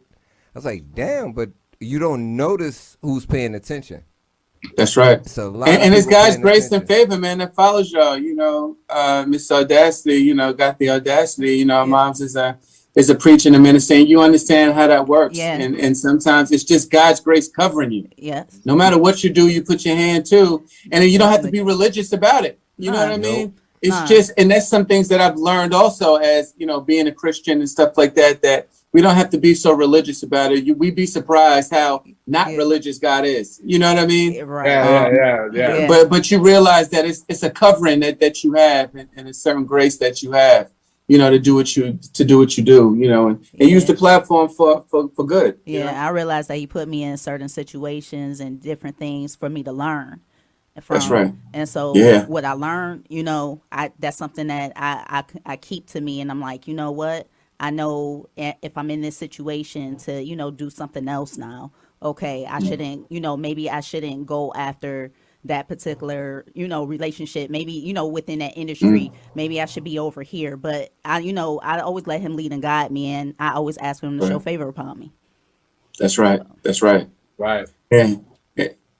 was like, damn, but you don't notice who's paying attention. That's right. So and it's God's grace and favor, man, that follows y'all. Miss Audacity, got the audacity. Mom's is a preacher and a minister, and you understand how that works. Yeah. And sometimes it's just God's grace covering you. Yes. No matter what you do, you put your hand to, and you don't have to be religious about it. You know what I mean? Nope. It's just, and that's some things that I've learned also as, being a Christian and stuff like that, that we don't have to be so religious about it. We'd be surprised how not religious God is. You know what I mean? Right. Yeah. But you realize that it's a covering that you have and a certain grace that you have, to do what you do, and use the platform for good. Yeah, I realized that he put me in certain situations and different things for me to learn from. That's right. And so what I learned, that's something that I keep to me, and I'm like, you know what? I know if I'm in this situation to, do something else now. Okay, I shouldn't, maybe I shouldn't go after that particular, relationship. Maybe, within that industry, maybe I should be over here. But I always let him lead and guide me, and I always ask him to show favor upon me. That's right. That's right. Right. Yeah.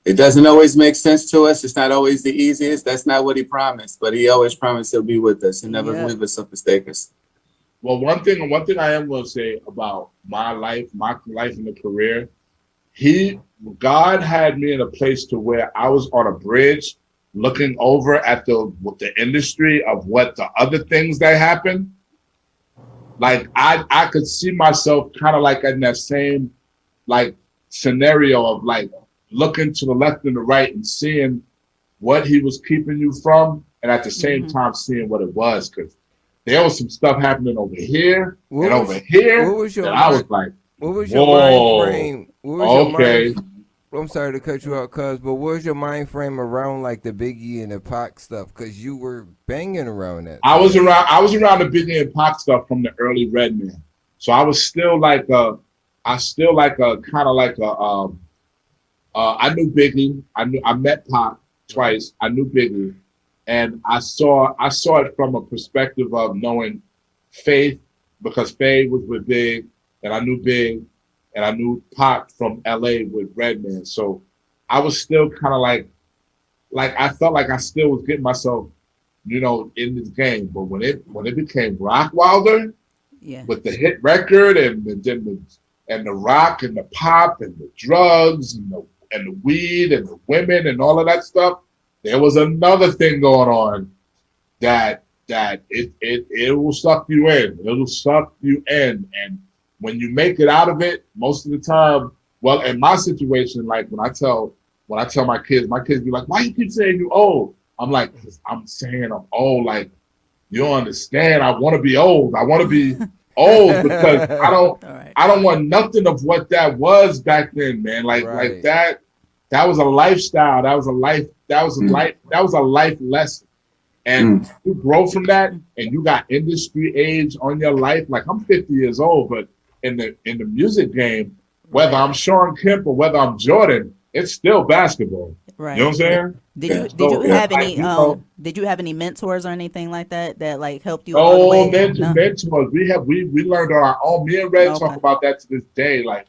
It doesn't always make sense to us. It's not always the easiest. That's not what he promised, but he always promised he'll be with us and never leave us or forsake us. Well, one thing I am going to say about my life in the career, God had me in a place to where I was on a bridge looking over at the industry of what the other things that happened. Like I could see myself kind of like in that same like scenario of like looking to the left and the right and seeing what he was keeping you from, and at the same time seeing what it was, because there was some stuff happening over here over here. What was your I was like, what was your mind frame? Okay. I'm sorry to cut you out, cuz, but what was your mind frame around like the Biggie and the Pac stuff? Because you were banging around that. I was around the Biggie and Pac stuff from the early Redman. So I was still like I knew Biggie. I met Pac twice. I knew Biggie, and I saw it from a perspective of knowing Faith, because Faith was with Big, and I knew Big, and I knew Pac from LA with Redman. So I was still kind of like I felt like I still was getting myself, in this game. But when it became Rockwilder, with the hit record and the rock and the pop and the drugs and the weed and the women and all of that stuff, there was another thing going on that it will suck you in. It will suck you in. And when you make it out of it, most of the time, well, in my situation, like when I tell my kids be like, why you keep saying you old? I'm like, 'cause I'm saying I'm old. Like, you don't understand. I want to be old. I want to be old because I don't want nothing of what that was back then, man. Like that was a lifestyle. That was a life lesson. And you grow from that, and you got industry age on your life. Like, I'm 50 years old, but in the music game, whether I'm Sean Kemp or whether I'm Jordan, it's still basketball. Right. You know what I'm saying? Did you have any mentors or anything like that like helped you? Mentors. We learned on our own. Me and Red talk about that to this day. Like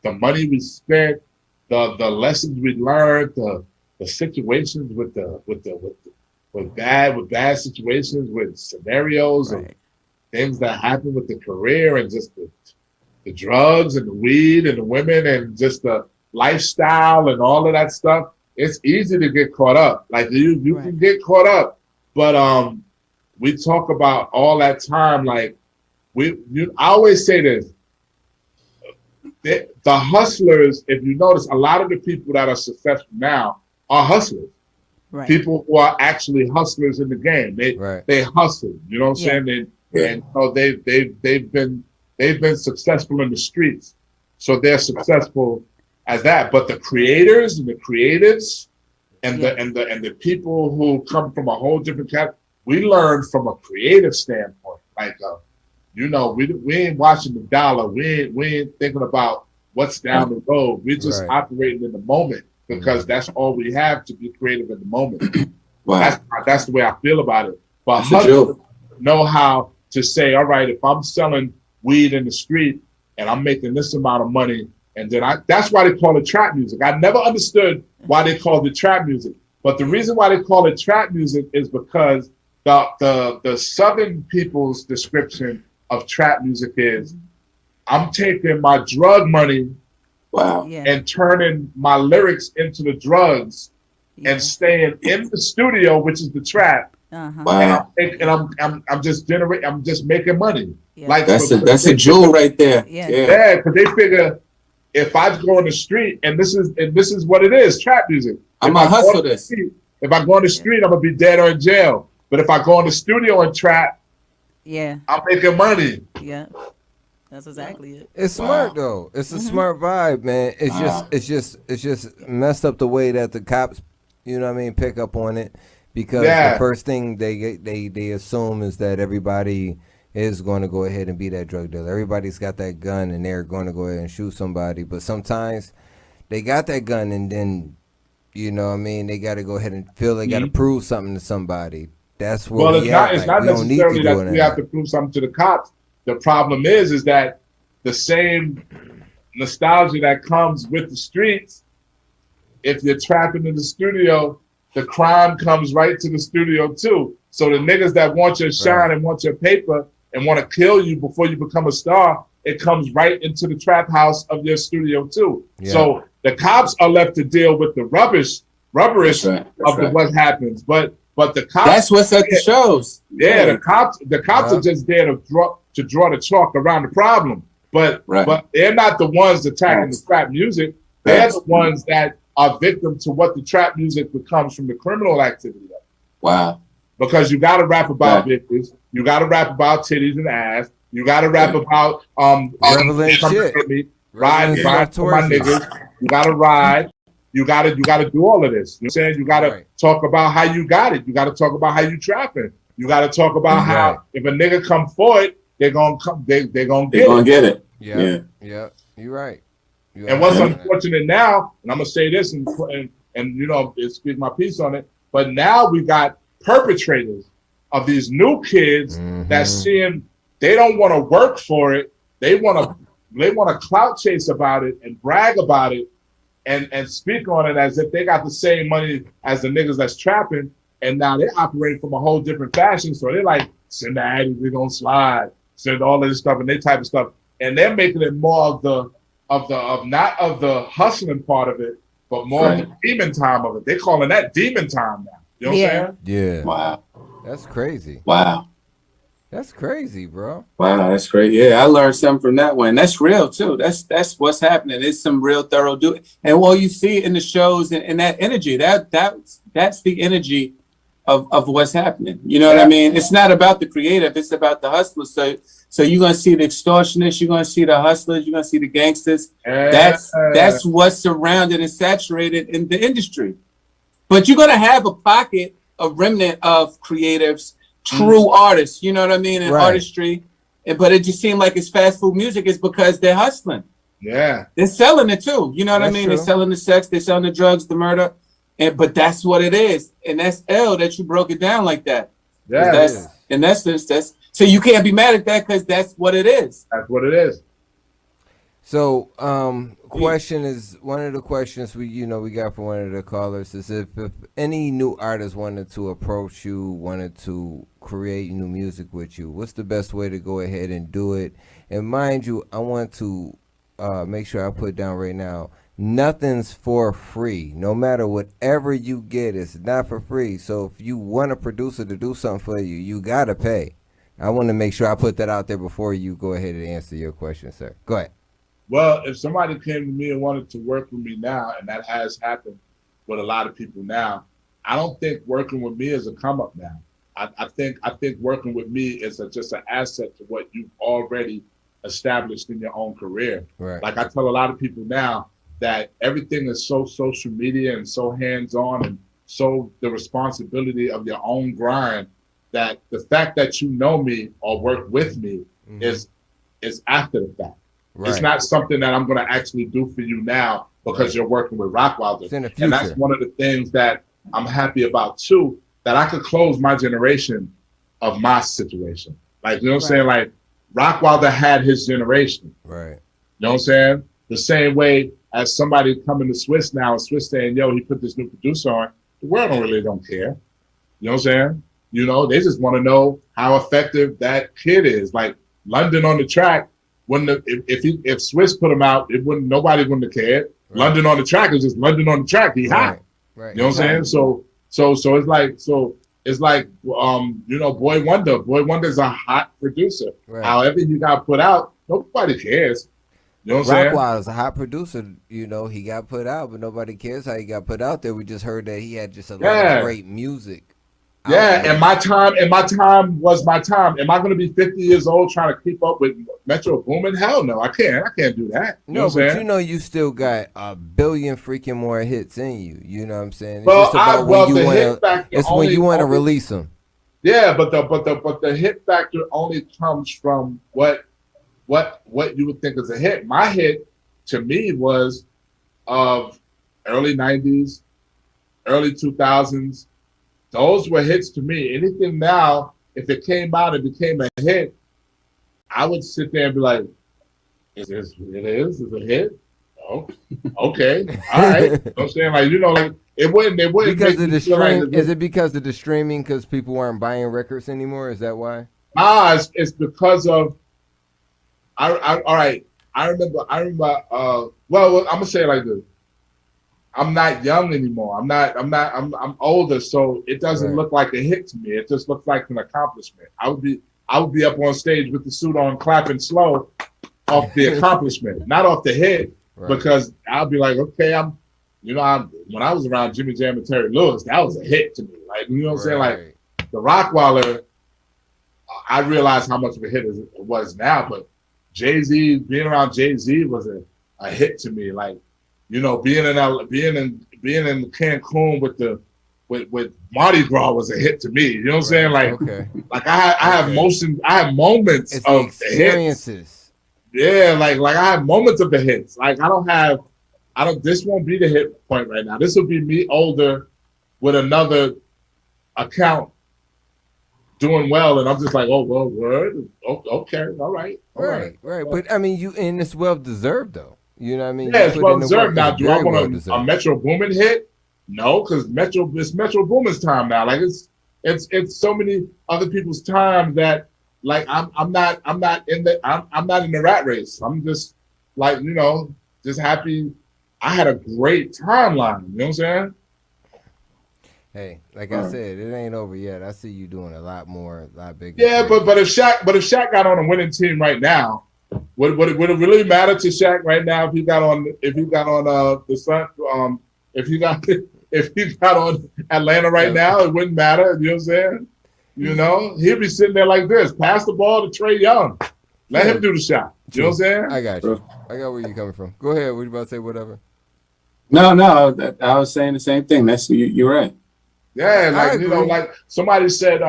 the money we spent, the lessons we learned, the situations with bad situations, with scenarios and things that happen with the career, and just the drugs and the weed and the women and just the lifestyle and all of that stuff. It's easy to get caught up. Like you can get caught up, but we talk about all that time. Like I always say this: the hustlers. If you notice, a lot of the people that are successful now are hustlers. Right. People who are actually hustlers in the game. They hustle. You know what I'm saying? And so they've been successful in the streets. So they're successful as that. But the creators and the creatives and the people who come from a whole different category, we learn from a creative standpoint. Like you know, we ain't watching the dollar. We ain't thinking about what's down the road. We're just operating in the moment because that's all we have to be creative in the moment. Wow. That's the way I feel about it. But hustlers know how to say, all right, if I'm selling weed in the street and I'm making this amount of money, and then that's why they call it trap music. I never understood why they called it trap music. But the reason why they call it trap music is because the Southern people's description of trap music is, I'm taking my drug money and turning my lyrics into the drugs and staying in the studio, which is the trap. Wow. And I'm just making money. Like that's a jewel right there. Yeah, because they figure if I go on the street, and this is what it is, trap music. I'm gonna hustle this. If I go on the street, I'm gonna be dead or in jail. But if I go in the studio and trap, I'm making money. Yeah, that's exactly it. It's smart though. It's a smart vibe, man. It's just messed up the way that the cops, you know what I mean, pick up on it, because the first thing they assume is that everybody is going to go ahead and be that drug dealer. Everybody's got that gun and they're going to go ahead and shoot somebody. But sometimes they got that gun and then, you know what I mean, they got to go ahead and feel they got to prove something to somebody. That's what it's not necessarily that we have to prove something to the cops. The problem is that the same nostalgia that comes with the streets, if you're trapping in the studio, the crime comes right to the studio too. So the niggas that want your shine and want your paper and want to kill you before you become a star, it comes right into the trap house of your studio too. Yeah. So the cops are left to deal with the rubberish of what happens. But the cops, that's what's at the shows. Yeah, the cops are just there to draw the chalk around the problem. But they're not the ones attacking the trap music. They're the ones that are victim to what the trap music becomes from the criminal activity. Wow. Because you got to rap about bitches, you got to rap about titties and ass, you got to rap about riding for my niggas. You got to ride. You got to do all of this. You know what I'm saying? You got to talk about how you got it. You got to talk about how you trapping. You got to talk about how if a nigga come for it, they're gonna come. They're gonna get it. Yeah. You're right. And what's unfortunate now, and I'm gonna say this and you know, speak my piece on it. But now we got perpetrators of these new kids that seeing they don't want to work for it. They want to clout chase about it and brag about it and speak on it as if they got the same money as the niggas that's trapping. And now they're operating from a whole different fashion. So they're like, send the addy, we're gonna slide, send all of this stuff and that type of stuff. And they're making it more of not of the hustling part of it, but more of the demon time of it. They're calling that demon time now. You know what I'm saying? Yeah. Wow. That's crazy. Wow. That's crazy, bro. Wow, that's great. Yeah, I learned something from that one. That's real too. That's what's happening. It's some real thorough doing. And what you see in the shows and that energy, that's the energy of what's happening. You know what I mean? It's not about the creative, it's about the hustlers. So you're gonna see the extortionists, you're gonna see the hustlers, you're gonna see the gangsters. That's what's surrounded and saturated in the industry. But you're gonna have a pocket, a remnant of creatives, true artists, you know what I mean, in artistry. But it just seemed like it's fast food music is because they're hustling. Yeah. They're selling it too. You know what I mean? True. They're selling the sex, they're selling the drugs, the murder. But that's what it is. And that's L that you broke it down like that. Yeah. In essence, that's so you can't be mad at that because that's what it is. That's what it is. So, question is one of the questions we got from one of the callers is if any new artist wanted to approach you, wanted to create new music with you, what's the best way to go ahead and do it? And mind you, I want to make sure I put down right now, nothing's for free. No matter whatever you get, it's not for free. So if you want a producer to do something for you, you gotta pay. I want to make sure I put that out there before you go ahead and answer your question, sir. Go ahead. Well, if somebody came to me and wanted to work with me now, and that has happened with a lot of people now, I don't think working with me is a come up now. I think working with me is just an asset to what you've already established in your own career. Right. Like I tell a lot of people now that everything is so social media and so hands-on and so the responsibility of your own grind that the fact that you know me or work with me is after the fact. Right. It's not something that I'm going to actually do for you now because you're working with Rockwilder. And that's one of the things that I'm happy about too, that I could close my generation of my situation. Like, you know what I'm saying? Like, Rockwilder had his generation. Right. You know what I'm saying? The same way as somebody coming to Swiss now and Swiss saying, yo, he put this new producer on, the world don't care. You know what I'm saying? You know, they just want to know how effective that kid is. Like London on the track, if Swiss put him out, nobody wouldn't have cared. Right. London on the track is just London on the track. He hot. Right. You know what I'm saying? So it's like you know, Boy Wonder. Boy Wonder's a hot producer. Right. However he got put out, nobody cares. You know what I'm saying? Rockwilder's a hot producer. You know, he got put out, but nobody cares how he got put out there. We just heard that he had just a lot of great music. Yeah, and my time was my time. Am I going to be 50 years old trying to keep up with Metro Boomin? Hell no, I can't do that. You know but you know you still got a billion freaking more hits in you. You know what I'm saying? It's well, just about when you want to release them. Yeah, but the hit factor only comes from what you would think is a hit. My hit to me was of early 90s, early 2000s. Those were hits to me. Anything now, if it came out and became a hit, I would sit there and be like, "Is it a hit? Oh, okay, all right." You know what I'm saying? Like, you know, like it wouldn't because of the stream. Is it because of the streaming? Because people weren't buying records anymore? Is that why? It's because of. All right. I remember. Well, I'm gonna say it like this. I'm not young anymore. I'm older, so it doesn't look like a hit to me. It just looks like an accomplishment. I would be up on stage with the suit on, clapping slow off the accomplishment, not off the hit, because I'll be like, okay, when I was around Jimmy Jam and Terry Lewis, that was a hit to me. Like, you know what I'm saying? Like the Rockwilder, I realized how much of a hit it was now, but Jay-Z, being around Jay-Z was a hit to me. Like, you know, being in Cancun with Mardi Gras was a hit to me. You know what I'm saying? Like, like I have moments it's of the experiences. The hits. Yeah, like I have moments of the hits. Like this won't be the hit point right now. This will be me older with another account doing well, and I'm just like, oh well, word, okay, all right. But I mean, and it's well deserved though. You know what I mean? Yeah, it's well deserved. Now, do I want a Metro Boomin hit? No, because it's Metro Boomin's time now. Like it's so many other people's time that like I'm not in the rat race. I'm just like, you know, just happy. I had a great timeline. You know what I'm saying? Hey, like I said, it ain't over yet. I see you doing a lot bigger. Yeah, but if Shaq got on a winning team right now. Would it really matter to Shaq right now if he got on the Sun if he got on Atlanta right now? It wouldn't matter. You know what I'm saying? You know, he'd be sitting there like this, pass the ball to Trae Young, let him do the shot. You know what I'm saying? I got you. I got where you're coming from. Go ahead. What you about to say? Whatever. No, I was saying the same thing. That's you're right. Yeah, like you know, like somebody said.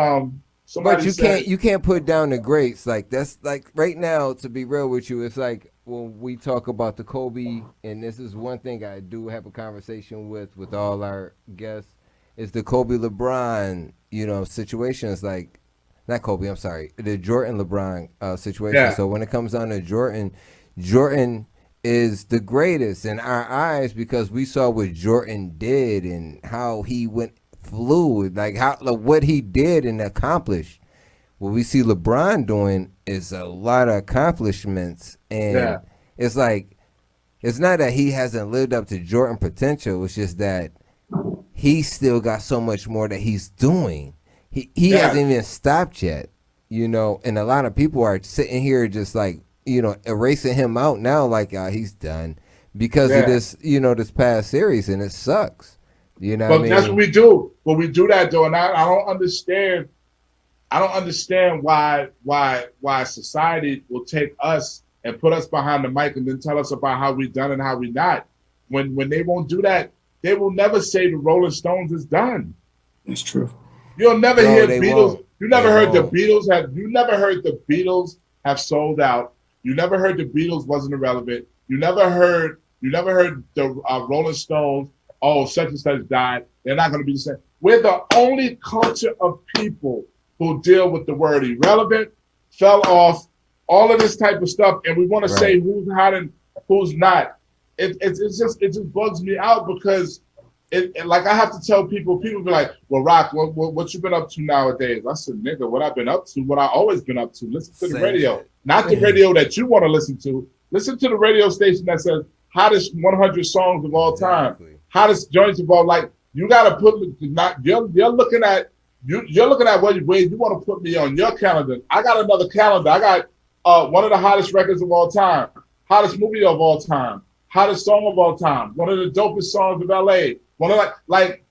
But you can't put down the greats. Like that's like right now, to be real with you, it's like when we talk about the Kobe, and this is one thing I do have a conversation with all our guests, is the Kobe LeBron, you know, situation. It's like not Kobe, I'm sorry, the Jordan LeBron situation. Yeah. So when it comes down to Jordan is the greatest in our eyes because we saw what Jordan did and how he went fluid, like what he did and accomplished. What we see LeBron doing is a lot of accomplishments, and it's like it's not that he hasn't lived up to Jordan potential. It's just that he still got so much more that he's doing. He hasn't even stopped yet, you know. And a lot of people are sitting here just like, you know, erasing him out now, like he's done because of this, you know, this past series, and it sucks. You know, but that's what we do. But we do that though, and I don't understand. I don't understand why society will take us and put us behind the mic and then tell us about how we done and how we not. When they won't do that, they will never say the Rolling Stones is done. It's true. You'll never hear Beatles. You never heard the Beatles have sold out. You never heard the Beatles wasn't irrelevant. You never heard the Rolling Stones, oh, such and such died. They're not going to be the same. We're the only culture of people who deal with the word irrelevant, fell off, all of this type of stuff, and we want to say who's hot and who's not. It just bugs me out because like I have to tell people be like, well, Rock, what you been up to nowadays? I said, nigga, what I've been up to, what I always been up to. Listen to the radio. Not the radio that you want to listen to. Listen to the radio station that says hottest 100 songs of all time. Hottest joints of all, like, you gotta put you're looking at where you want to put me on your calendar. I got another calendar. I got one of the hottest records of all time, hottest movie of all time, hottest song of all time, one of the dopest songs of LA. One of like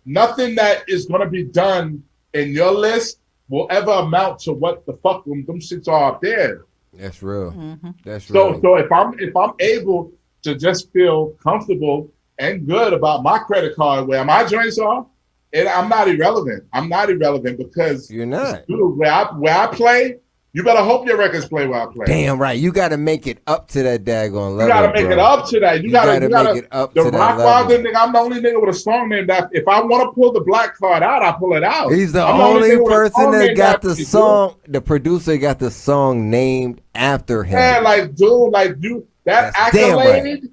nothing that is gonna be done in your list will ever amount to what the fuck them shits are up there. That's real. Mm-hmm. That's real. So if I'm able to just feel comfortable and good about my credit card where my joints are, and I'm not irrelevant. I'm not irrelevant because you're not. Dude, where I play, you better hope your records play where I play. Damn right. You got to make it up to that daggone level. You got to make it up to that. You got to make it up to that level. Rockwilder nigga, I'm the only nigga with a song name that if I want to pull the black card out, I pull it out. He's the only person that got the song. The producer got the song named after him. Yeah, like dude, like you that accolade.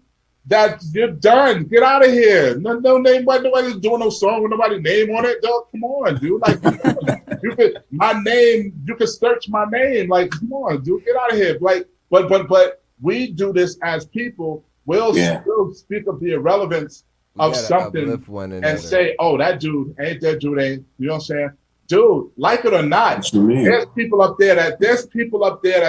That you're done. Get out of here. No name. Nobody's doing no song with nobody's name on it. Dog, come on, dude. Like you could my name. You could search my name. Like, come on, dude. Get out of here. Like, but we do this as people. We'll speak of the irrelevance of something and say, oh, that dude ain't. You know what I'm saying, dude? Like it or not, there's people up there that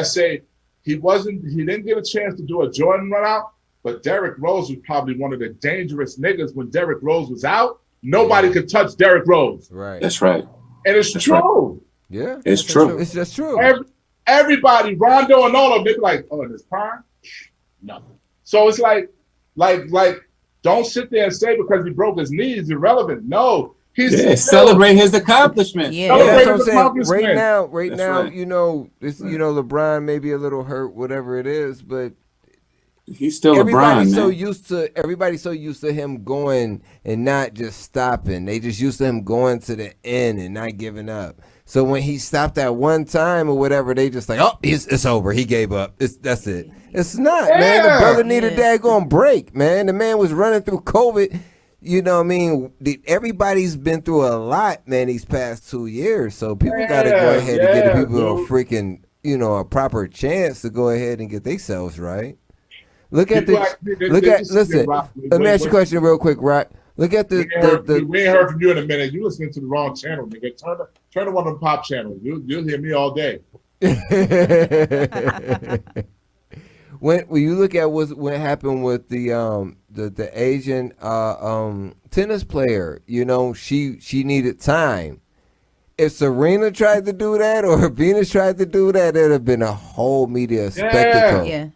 say he didn't get a chance to do a Jordan run out. But Derrick Rose was probably one of the dangerous niggas when Derrick Rose was out. Nobody could touch Derrick Rose. Right. That's right. And it's true. Right. Yeah. It's true. It's just true. Everybody, Rondo and all of them, they be like, oh, in his prime? Nothing. So it's like, don't sit there and say because he broke his knee, he's irrelevant. No. Celebrate his accomplishment. Yeah, that's what I'm saying. Right now, right. you know, LeBron may be a little hurt, whatever it is, but he's still everybody's LeBron, everybody's so used to him going and not just stopping. They just used to him going to the end and not giving up. So when he stopped at one time or whatever, they just like, oh, it's over. He gave up. That's it. It's not, man. The brother needed a daggone break, man. The man was running through COVID. You know what I mean? Everybody's been through a lot, man, these past 2 years. So people got to go ahead and give the people a freaking, a proper chance to go ahead and get themselves right. Listen. Let me ask you a question real quick, Rock. Look at we ain't heard from you in a minute. You listening to the wrong channel, nigga. Turn to one of the pop channels. You'll hear me all day. When you look at what happened with the Asian tennis player, she needed time. If Serena tried to do that or Venus tried to do that, it'd have been a whole media spectacle.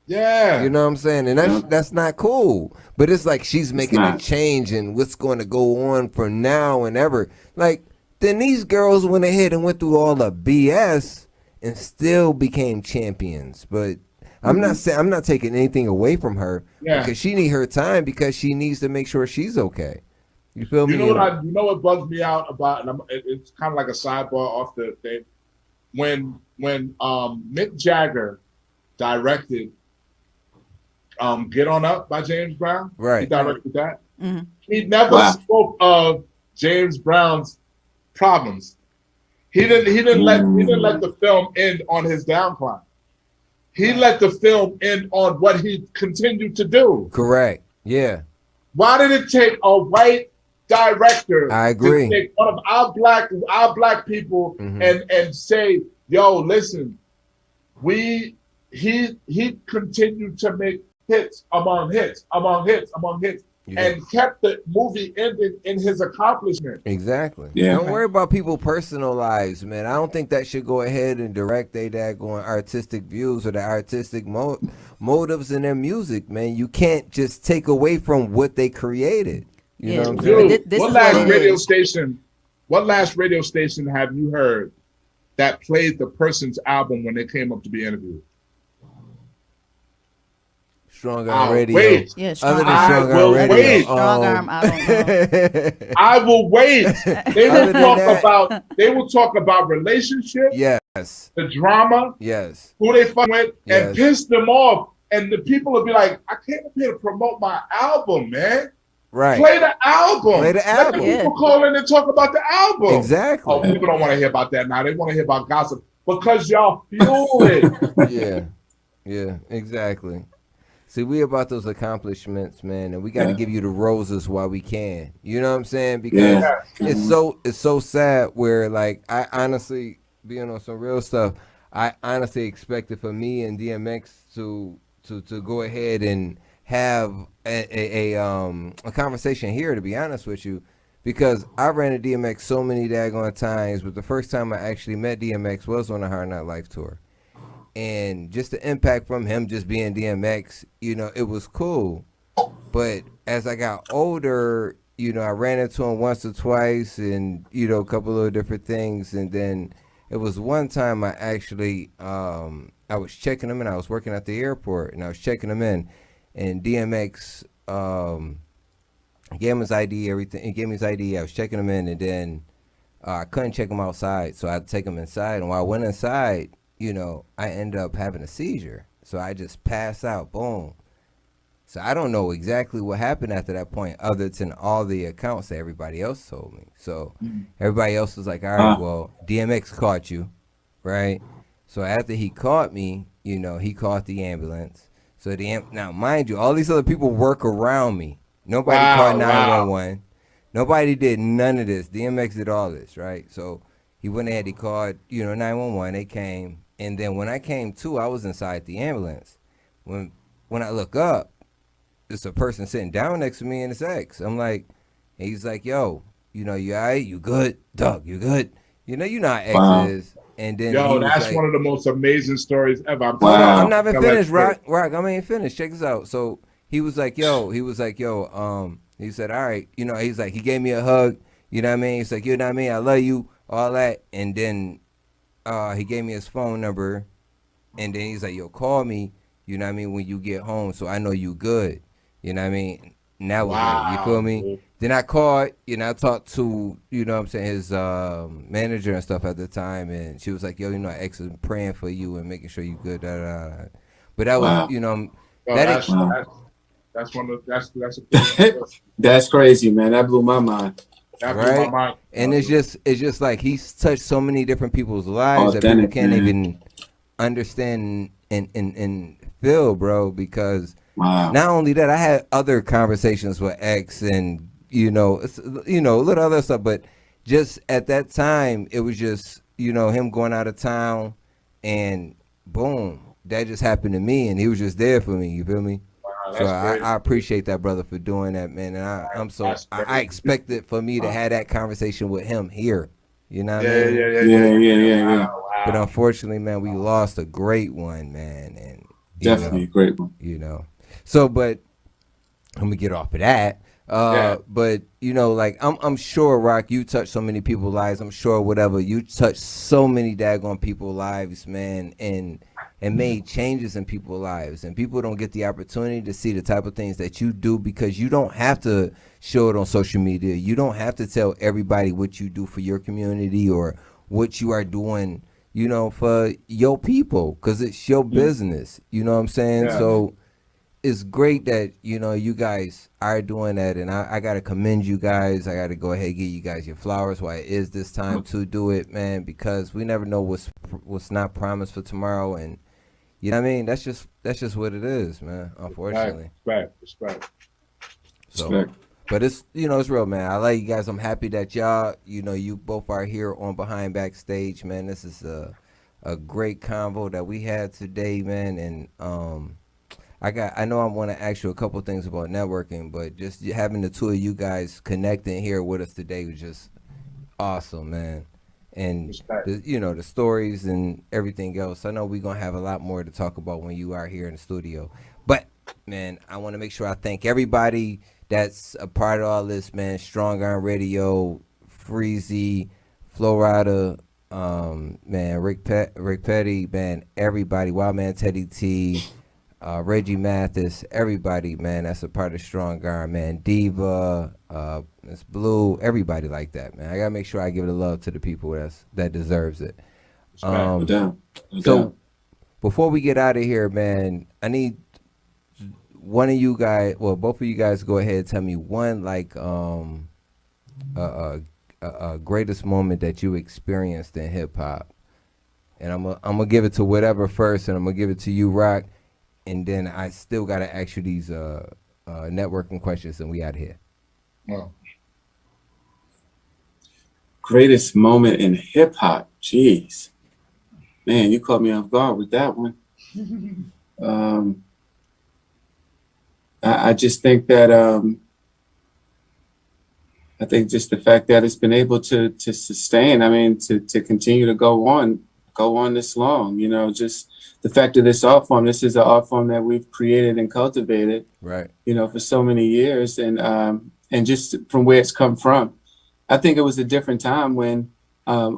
Yeah. You know what I'm saying? And that's not cool. But it's like she's making a change in what's going to go on from now and ever. Like, then these girls went ahead and went through all the BS and still became champions. But I'm not taking anything away from her because she need her time because she needs to make sure she's okay. You feel me? You know what bugs me out about, and it's kind of like a sidebar off the thing. When Mick Jagger directed Get On Up by James Brown. Right. He directed that. Mm-hmm. He never spoke of James Brown's problems. He didn't let the film end on his downcline. He let the film end on what he continued to do. Correct. Yeah. Why did it take a white director I agree. to take one of our black people and say, yo, listen, he continued to make hits among hits and kept the movie ending in his accomplishment. Exactly. Yeah. Don't worry about people's personal lives, man. I don't think that should go ahead and direct their daggone artistic views or their artistic motives in their music, man. You can't just take away from what they created. You know what I'm saying? Dude, what last radio station have you heard that played the person's album when they came up to be interviewed? Strong Arm Radio. Wait. Yeah, Other than I Strong will Arm Radio. wait. Strong Arm, I don't know. I will wait. They Other will than talk that- about. They will talk about relationships, Yes. the drama, Yes. who they fuck with, Yes. and piss them off. And the people will be like, "I came up here to promote my album, man. Right. Play the album. Play the Let album. the people call in and talk about the album." Exactly. Oh, people don't want to hear about that now. They want to hear about gossip because y'all fuel it. Yeah. Yeah, exactly. See, we about those accomplishments, man, and we got to give you the roses while we can. You know what I'm saying? Because it's so sad where, like, I honestly, being on some real stuff, I honestly expected for me and DMX to go ahead and have a conversation here, to be honest with you, because I ran into DMX so many daggone times, but the first time I actually met DMX was on the Hard Knock Life tour. And just the impact from him just being DMX, you know, it was cool. But as I got older, you know, I ran into him once or twice and, you know, a couple of different things. And then it was one time I actually, I was checking him in. I was working at the airport and I was checking him in. And DMX gave him his ID, everything. He gave me his ID. I was checking him in. And then I couldn't check him outside. So I had to take him inside. And while I went inside, you know, I ended up having a seizure. So I just passed out, boom. So I don't know exactly what happened after that point other than all the accounts that everybody else told me. So everybody else was like, all right, well, DMX caught you, right? So after he caught me, you know, he called the ambulance. So now, mind you, all these other people work around me. Nobody called 911. Nobody did none of this. DMX did all this, right? So he went ahead, he called, you know, 911. They came. And then when I came to, I was inside the ambulance. When I look up, there's a person sitting down next to me and it's X. I'm like, and he's like, yo, you know, you all right? You good? Doug, you good? You know how X is. And then Yo, that's like, one of the most amazing stories ever. I'm not even finished, Rock. I'm ain't finished. Check this out. So he was like, yo, he said, all right, you know, he's like, he gave me a hug, you know what I mean? He's like, you know what I mean? I love you, all that. And then he gave me his phone number, and then he's like, yo, call me, you know what I mean, when you get home, so I know you good, you know what I mean? And that was it, you feel me? Dude. Then I called, you know, I talked to, you know what I'm saying, his manager and stuff at the time, and she was like, yo, you know, X is praying for you and making sure you good, da, da, da. But that was, you know, that's one of that's that's crazy, man. That blew my mind. Right, and it's just like he's touched so many different people's lives that people can't even understand and feel, bro. Because not only that, I had other conversations with X and you know a little other stuff, but just at that time it was just him going out of town and boom, that just happened to me, and he was just there for me. You feel me? So I appreciate that brother for doing that, man. And I expected for me to have that conversation with him here. You know what I mean? Yeah. Wow. But unfortunately, man, we lost a great one, man. And definitely a great one. You know. So, but let me get off of that. But like I'm sure, Rock, you touched so many people's lives. I'm sure whatever you touched so many daggone people's lives, man, and made changes in people's lives, and people don't get the opportunity to see the type of things that you do because you don't have to show it on social media. You don't have to tell everybody what you do for your community or what you are doing, for your people, because it's your business. You know what I'm saying? Yeah. So it's great that, you guys are doing that, and I got to commend you guys. I got to go ahead and give you guys your flowers while it is this time to do it, man, because we never know what's not promised for tomorrow, and you know what I mean? That's just what it is, man, unfortunately. Respect. So, but it's, it's real, man. I like you guys. I'm happy that y'all, you both are here on Behind Backstage, man. This is a great convo that we had today, man, and I know I want to ask you a couple things about networking, but just having the two of you guys connecting here with us today was just awesome, man. And the stories and everything else. I know we're gonna have a lot more to talk about when you are here in the studio. But man, I want to make sure I thank everybody that's a part of all this, man. Strong Arm Radio, Freezy, Florida, Man, Rick Petty, man, everybody, Wildman Teddy T, Reggie Mathis, everybody, man, that's a part of Strong Arm, man. Diva, Miss Blue, everybody like that, man. I gotta make sure I give the love to the people that deserves it. No doubt. No So doubt. before we get out of here, man, I need one of you guys, well, both of you guys, go ahead and tell me one greatest moment that you experienced in hip hop, and I'm gonna give it to whatever first, and I'm gonna give it to you, Rock, and then I still gotta ask you these networking questions, and we out of here. Well, Greatest moment in hip hop. Jeez, man, you caught me off guard with that one. I just think that I think just the fact that it's been able to sustain. I mean, to continue to go on this long. You know, just the fact that this art form. This is an art form that we've created and cultivated. Right. You know, for so many years, and just from where it's come from. I think it was a different time when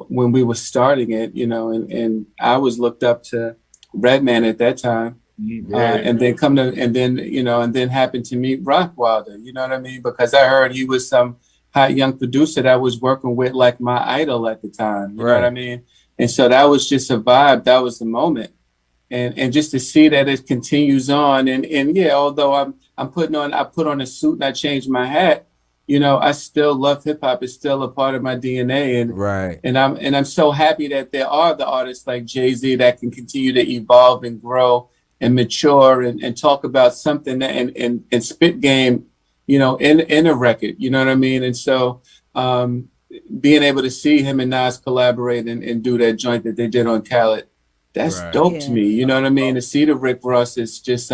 we were starting it, you know, and I was looked up to Redman at that time, and then happened to meet Rockwilder, you know what I mean? Because I heard he was some hot young producer that I was working with, like my idol at the time, you know what I mean? And so that was just a vibe. That was the moment, and just to see that it continues on, and yeah, although I put on a suit and I changed my hat. You know, I still love hip hop. It's still a part of my DNA, and I'm so happy that there are the artists like Jay-Z that can continue to evolve and grow and mature and talk about something that, and spit game, you know, in a record. You know what I mean? And so being able to see him and Nas collaborate and do that joint that they did on Khaled, that's dope to me. You know what I mean? To see the Rick Ross is just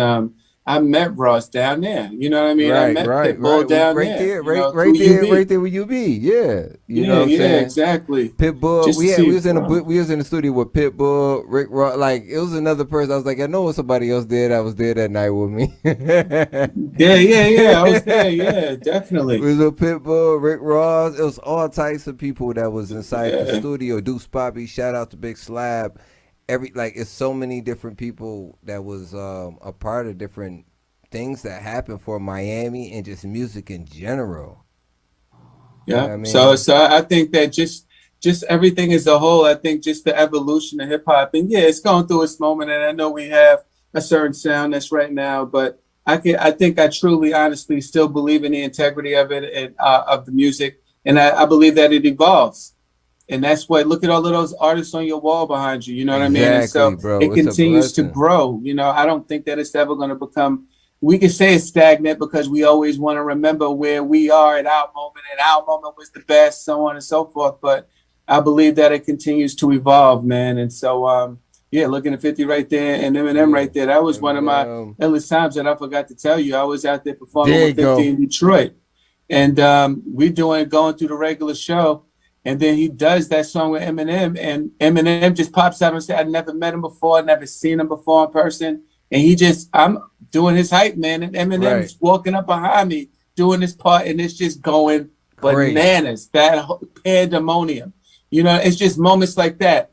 I met Ross down there. You know what I mean? I met Pitbull down there. Right there with UB. Yeah. You know what I'm saying? Exactly. Pitbull. We was in the studio with Pitbull, Rick Ross. Like, it was another person. I was like, I know somebody else there that was there that night with me. Yeah. I was there. Yeah, definitely. It was with Pitbull, Rick Ross. It was all types of people that was inside the studio. Deuce Poppy. Shout out to Big Slab. It's so many different people that was a part of different things that happened for Miami and just music in general. Yeah. You know what I mean? So I think that just everything as a whole, I think just the evolution of hip hop, and yeah, it's going through its moment, and I know we have a certain sound that's right now, but I think I truly, honestly still believe in the integrity of it and of the music, and I believe that it evolves. And that's what, look at all of those artists on your wall behind you. You know what I mean? And so bro, it continues to grow. You know, I don't think that it's ever going to become, we can say it's stagnant because we always want to remember where we are at our moment, and our moment was the best, so on and so forth. But I believe that it continues to evolve, man. And so, looking at 50 right there and Eminem right there, that was one of my endless times that I forgot to tell you. I was out there performing with 50 in Detroit. And going through the regular show. And then he does that song with Eminem, and Eminem just pops out and says, I'd never met him before, never seen him before in person. And I'm doing his hype, man. And Eminem's walking up behind me doing this part, and it's just going bananas, that pandemonium. You know, it's just moments like that.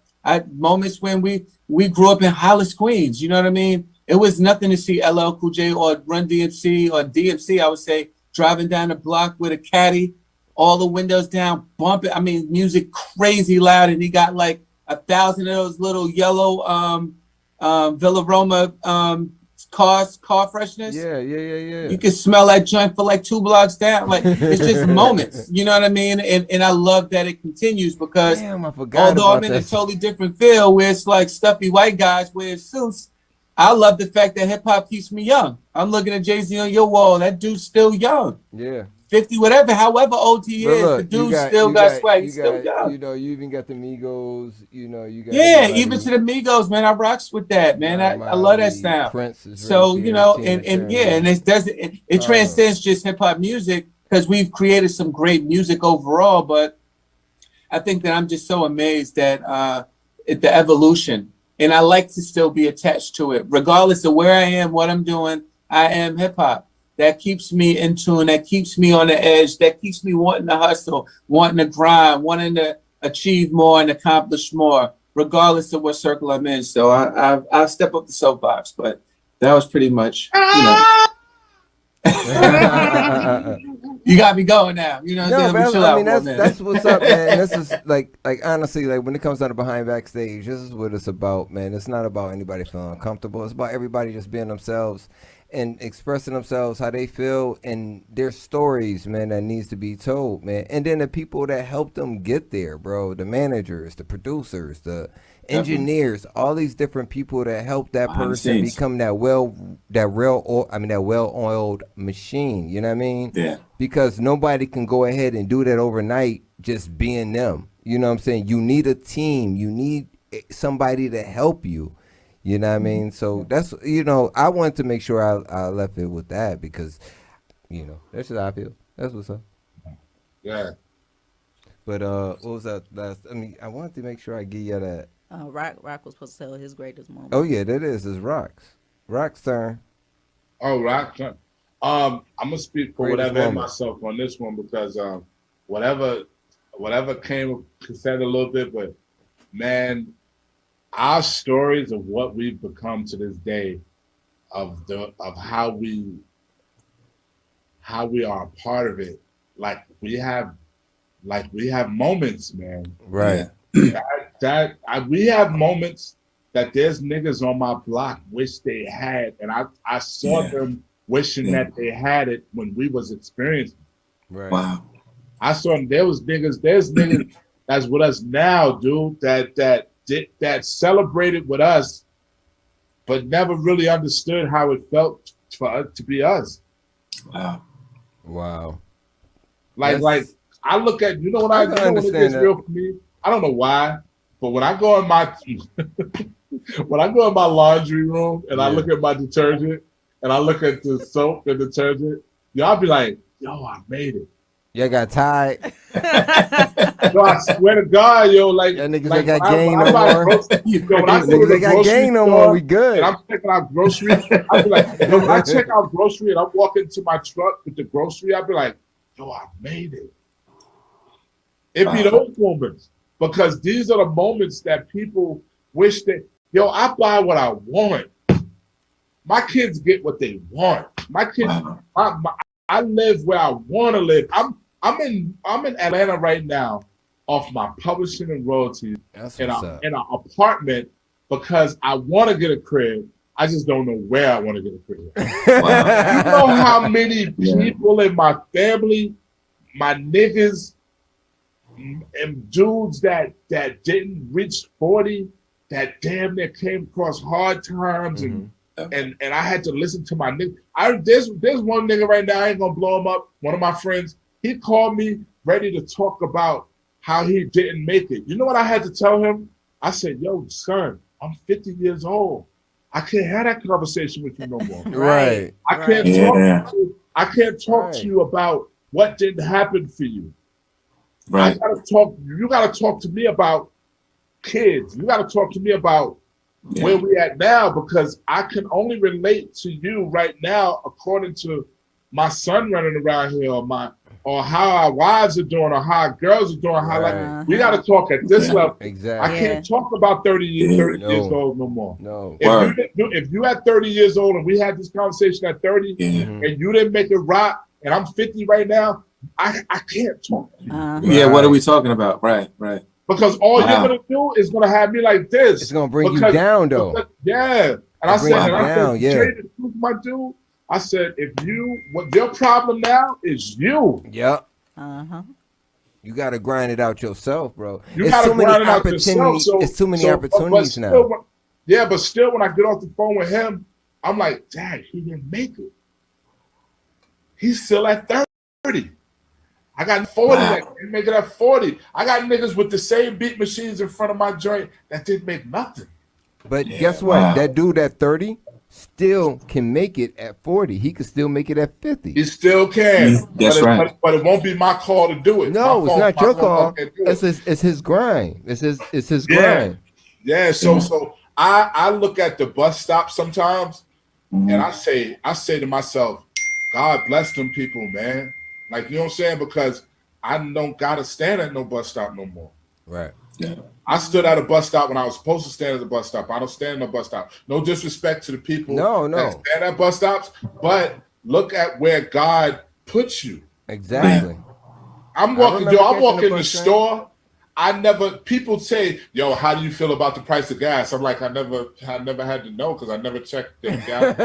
Moments when we grew up in Hollis, Queens. You know what I mean? It was nothing to see LL Cool J or Run DMC or DMC, I would say, driving down the block with a caddy, all the windows down, bumping. I mean, music crazy loud, and he got like 1,000 of those little yellow Villaroma car fresheners. Yeah. You can smell that joint for like 2 blocks down. Like, it's just moments. You know what I mean? And I love that it continues because although I'm in a totally different field where it's like stuffy white guys wearing suits, I love the fact that hip hop keeps me young. I'm looking at Jay-Z on your wall. That dude's still young. Yeah. 50, whatever, however old he is, the dude still got swag. He's still young. You know, you even got the Migos. You know, you got even to the Migos, man. I rocks with that, man. I love that sound. So you know, and it transcends just hip hop music because we've created some great music overall. But I think that I'm just so amazed at the evolution, and I like to still be attached to it, regardless of where I am, what I'm doing. I am hip hop. That keeps me in tune. That keeps me on the edge. That keeps me wanting to hustle, wanting to grind, wanting to achieve more and accomplish more, regardless of what circle I'm in. So I'll step up the soapbox, but that was pretty much, you got me going now. You know what I'm saying? I mean, that's what's up, man. This is like honestly, like when it comes down to behind backstage, this is what it's about, man. It's not about anybody feeling uncomfortable. It's about everybody just being themselves and expressing themselves how they feel, and their stories, man, that needs to be told, man. And then the people that help them get there, bro, the managers, the producers, the engineers, all these different people that help that person become that well-oiled machine. You know what I mean? Yeah. Because nobody can go ahead and do that overnight just being them. You know what I'm saying? You need a team. You need somebody to help you. You know what I mean? So that's, I wanted to make sure I left it with that because, that's just how I feel. That's what's up. Yeah. But what was that last? I mean, I wanted to make sure I give you that. Rock was supposed to tell his greatest moment. Oh yeah, that is. It's Rock's turn. Oh, Rock's turn. I'm gonna speak for Greatest whatever in moment. myself on this one because whatever came said a little bit, but man, our stories of what we've become to this day, of how we are a part of it, we have moments, man. Right. We have moments that there's niggas on my block wish they had, and I saw them wishing that they had it when we was experiencing. Right. Wow. I saw them. There's niggas that's with us now, dude, that celebrated with us, but never really understood how it felt for us to be us. Wow. Like I look at, when it gets real for me, I don't know why, but when I go in my laundry room and I look at my detergent and I look at the soap and detergent, y'all be like, yo, I made it. Yeah, got tied. Yo, I swear to God, yo, like that niggas ain't got game no more. Niggas ain't got game no more. We good. And I'm checking out groceries. I be like, yo, when I check out grocery and I'm walking to my truck with the grocery, I be like, yo, I made it. It be those moments, because these are the moments that people wish that, yo, I buy what I want. My kids get what they want. My kids, I live where I want to live. I'm in Atlanta right now off my publishing and royalties in an apartment because I want to get a crib. I just don't know where I want to get a crib. You know how many people in my family, my niggas, and dudes that didn't reach 40, that damn near came across hard times, and I had to listen to my nigga. There's one nigga right now, I ain't gonna blow him up, one of my friends, he called me ready to talk about how he didn't make it. You know what I had to tell him? I said, yo, son, I'm 50 years old. I can't have that conversation with you no more. Right. I can't talk to you about what didn't happen for you. Right. You gotta talk to me about kids. You gotta talk to me about where we at now, because I can only relate to you right now according to my son running around here, or how our wives are doing, or how our girls are doing. We gotta talk at this level. Exactly. I can't talk about 30 years old no more. No. If you at 30 years old and we had this conversation at 30 and you didn't make it rock, and I'm 50 right now, I can't talk to you. Yeah, what are we talking about? Right. Because all you're gonna do is gonna have me like this. It's gonna bring you down, though. And I said, my dude, I said, what your problem now is you. Yep. You gotta grind it out yourself, bro. You gotta grind it out yourself. It's too many opportunities now. But still, when I get off the phone with him, I'm like, Dad, he didn't make it. He's still at 30. I got 40 that can make it at 40. I got niggas with the same beat machines in front of my joint that didn't make nothing. But guess what? That dude at 30 still can make it at 40. He could still make it at 50. He still can. That's right. But it won't be my call to do it. No, it's not your call. It's his grind. It's his grind. Yeah. So I look at the bus stop sometimes, and I say to myself, God bless them people, man. Like, you know what I'm saying? Because I don't gotta stand at no bus stop no more. Right. Yeah. I stood at a bus stop when I was supposed to stand at the bus stop. I don't stand at a bus stop. No disrespect to the people that stand at bus stops, but look at where God puts you. Exactly. I'm walking in the store. People say, yo, how do you feel about the price of gas? I'm like, I never had to know because I never checked the gas.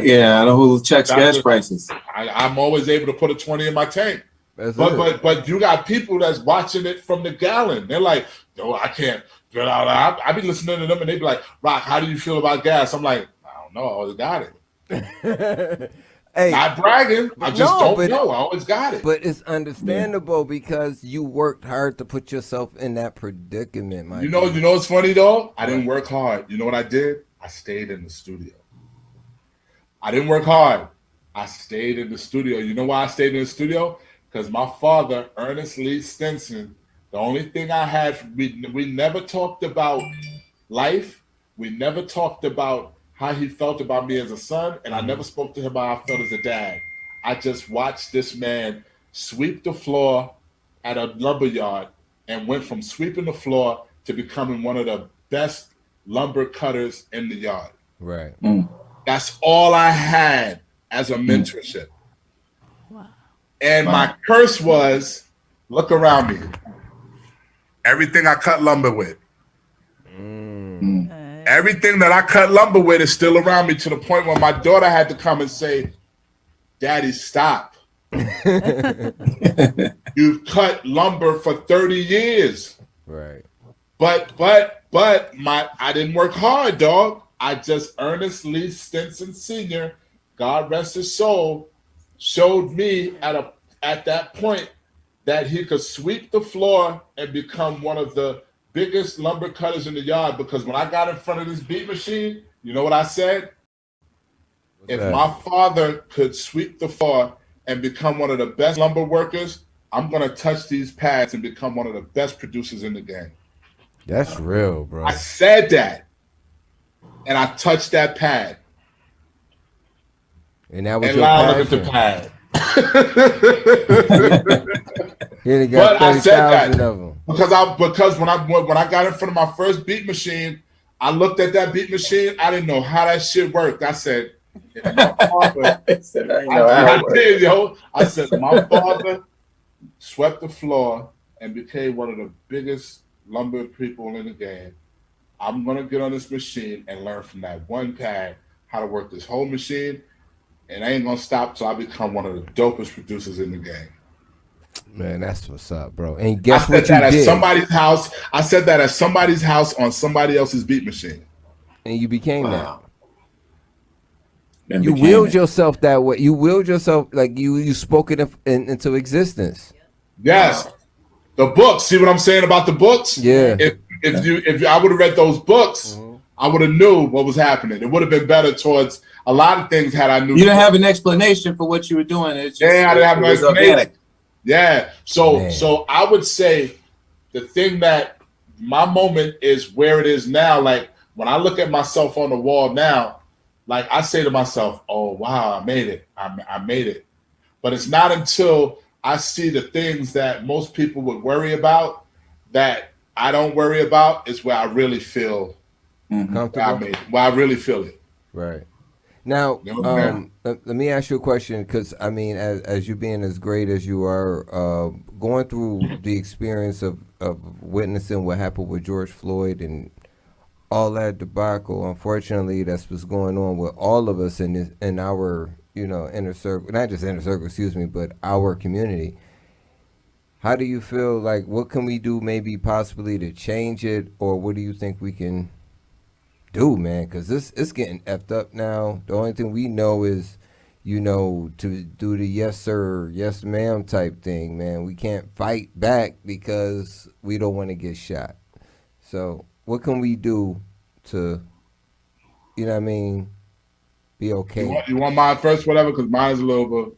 Yeah, I know who checks gas prices. I'm always able to put a 20 in my tank. But you got people that's watching it from the gallon. They're like, yo, I can't. I be listening to them and they be like, Rock, how do you feel about gas? I'm like, I don't know. I always got it. Hey, not bragging. I just don't know. I always got it. But it's understandable because you worked hard to put yourself in that predicament, man. You know what's funny though? I didn't work hard. You know what I did? I stayed in the studio. I didn't work hard. I stayed in the studio. You know why I stayed in the studio? Because my father, Ernest Lee Stinson, the only thing I had, we never talked about life. We never talked about how he felt about me as a son, and I never spoke to him about how I felt as a dad. I just watched this man sweep the floor at a lumber yard and went from sweeping the floor to becoming one of the best lumber cutters in the yard. Right. That's all I had as a mentorship. Wow. And my curse was, look around me. Everything I cut lumber with. Everything that I cut lumber with is still around me to the point where my daughter had to come and say, Daddy, stop. You've cut lumber for 30 years. Right. But I didn't work hard, dog. I just Ernest Lee Stinson Sr., God rest his soul, showed me at that point that he could sweep the floor and become one of the biggest lumber cutters in the yard, because when I got in front of this beat machine, you know what I said? If my father could sweep the floor and become one of the best lumber workers, I'm going to touch these pads and become one of the best producers in the game. That's real, bro. I said that, and I touched that pad. And that was your passion. Look at the pad. Here got but I said that of them. Because when I got in front of my first beat machine, I looked at that beat machine. I didn't know how that shit worked. I said, my father swept the floor and became one of the biggest lumber people in the game. I'm gonna get on this machine and learn from that one pad how to work this whole machine, and I ain't gonna stop till I become one of the dopest producers in the game. Man, that's what's up, bro. And guess what you did? I said that at somebody's house on somebody else's beat machine. And you became that. You willed yourself that way. You willed yourself, like you spoke it into existence. Yes. The books. See what I'm saying about the books? Yeah. If I would have read those books, I would have knew what was happening. It would have been better towards a lot of things had I knew. You didn't have an explanation for what you were doing. I didn't have an explanation. Yeah. So I would say the thing that my moment is where it is now. Like when I look at myself on the wall now, like I say to myself, oh, wow, I made it. I made it. But it's not until I see the things that most people would worry about that I don't worry about is where I really feel comfortable. Where I really feel it. Right. Now, let me ask you a question, because I mean, as you being as great as you are, going through the experience of witnessing what happened with George Floyd and all that debacle, unfortunately, that's what's going on with all of us in our inner circle, not just inner circle, excuse me, but our community. How do you feel like, what can we do maybe possibly to change it, or what do you think we can do, man? Because it's getting effed up now. The only thing we know is, to do the yes sir, yes ma'am type thing, man. We can't fight back because we don't want to get shot. So what can we do to, be okay? You want mine first, whatever, because mine's a little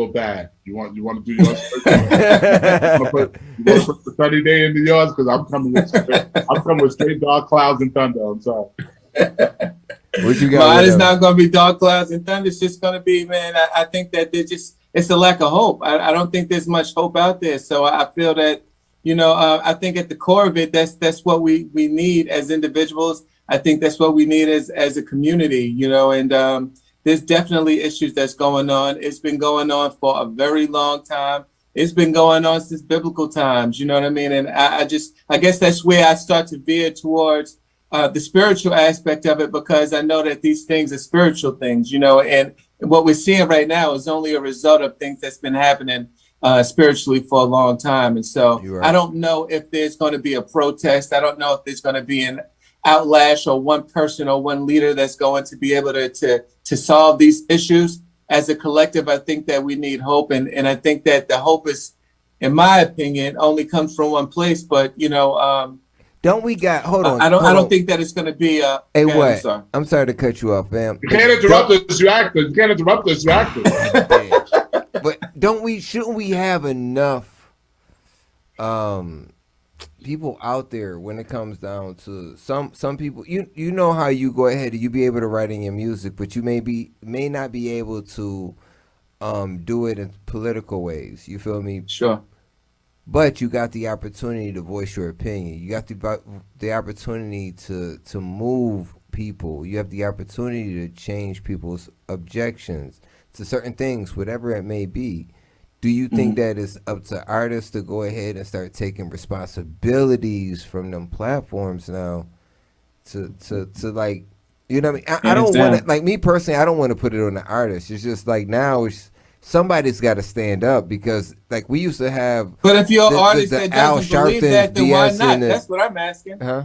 bad. You want to do yours first? you want to put the 30-day into yours, because I'm coming with straight dark clouds and thunder. I'm sorry. What you got? Mine is not going to be dark clouds and thunder. It's just going to be, man. I think that it's a lack of hope. I don't think there's much hope out there. So I feel that I think at the core of it, that's what we need as individuals. I think that's what we need as a community, and there's definitely issues that's going on. It's been going on for a very long time. It's been going on since biblical times, you know what I mean? And I guess that's where I start to veer towards the spiritual aspect of it, because I know that these things are spiritual things, and what we're seeing right now is only a result of things that's been happening spiritually for a long time. And so right. I don't know if there's going to be a protest. I don't know if there's going to be an outlash or one person or one leader that's going to be able to solve these issues. As a collective, I think that we need hope. And I think that the hope is, in my opinion, only comes from one place. But, don't we got, hold on. I don't think that it's going to be hey, what? I'm sorry to cut you off, fam. You can't interrupt us, you actors. You can't interrupt us, you actors. But shouldn't we have enough people out there when it comes down to some people, you know how you go ahead and you be able to write in your music, but you may not be able to do it in political ways. You feel me? Sure. But you got the opportunity to voice your opinion. You got the opportunity to move people. You have the opportunity to change people's objections to certain things, whatever it may be. Do you think that it's up to artists to go ahead and start taking responsibilities from them platforms now to like, you know what I mean? I don't want to, like me personally, I don't want to put it on the artist. It's just like now somebody's got to stand up, because like we used to have. But if you're an artist that doesn't believe that, then why not? That's what I'm asking. Huh?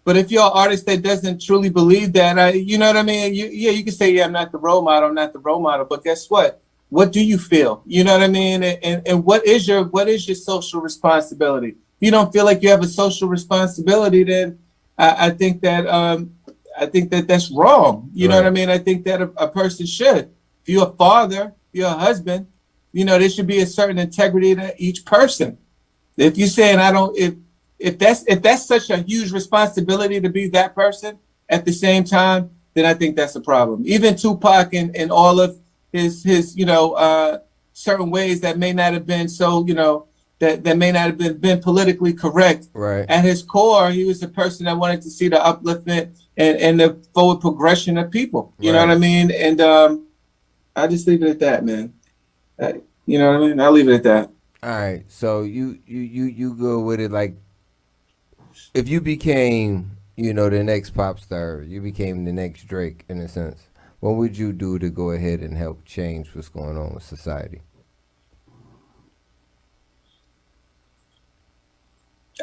But if you're an artist that doesn't truly believe that, you know what I mean? You can say, I'm not the role model, but guess what? What do you feel? You know what I mean? And what is your social responsibility? If you don't feel like you have a social responsibility, then I think that that's wrong. You know what I mean? I think that a person should. If you're a father, if you're a husband, there should be a certain integrity to each person. If you're saying if that's such a huge responsibility to be that person at the same time, then I think that's a problem. Even Tupac and all of his certain ways that may not have been so, that may not have been politically correct. Right. At his core, he was a person that wanted to see the upliftment and the forward progression of people. You know what I mean? And I just leave it at that, man. You know what I mean? I'll leave it at that. All right. So you go with it like, if you became, the next pop star, you became the next Drake in a sense, what would you do to go ahead and help change what's going on with society?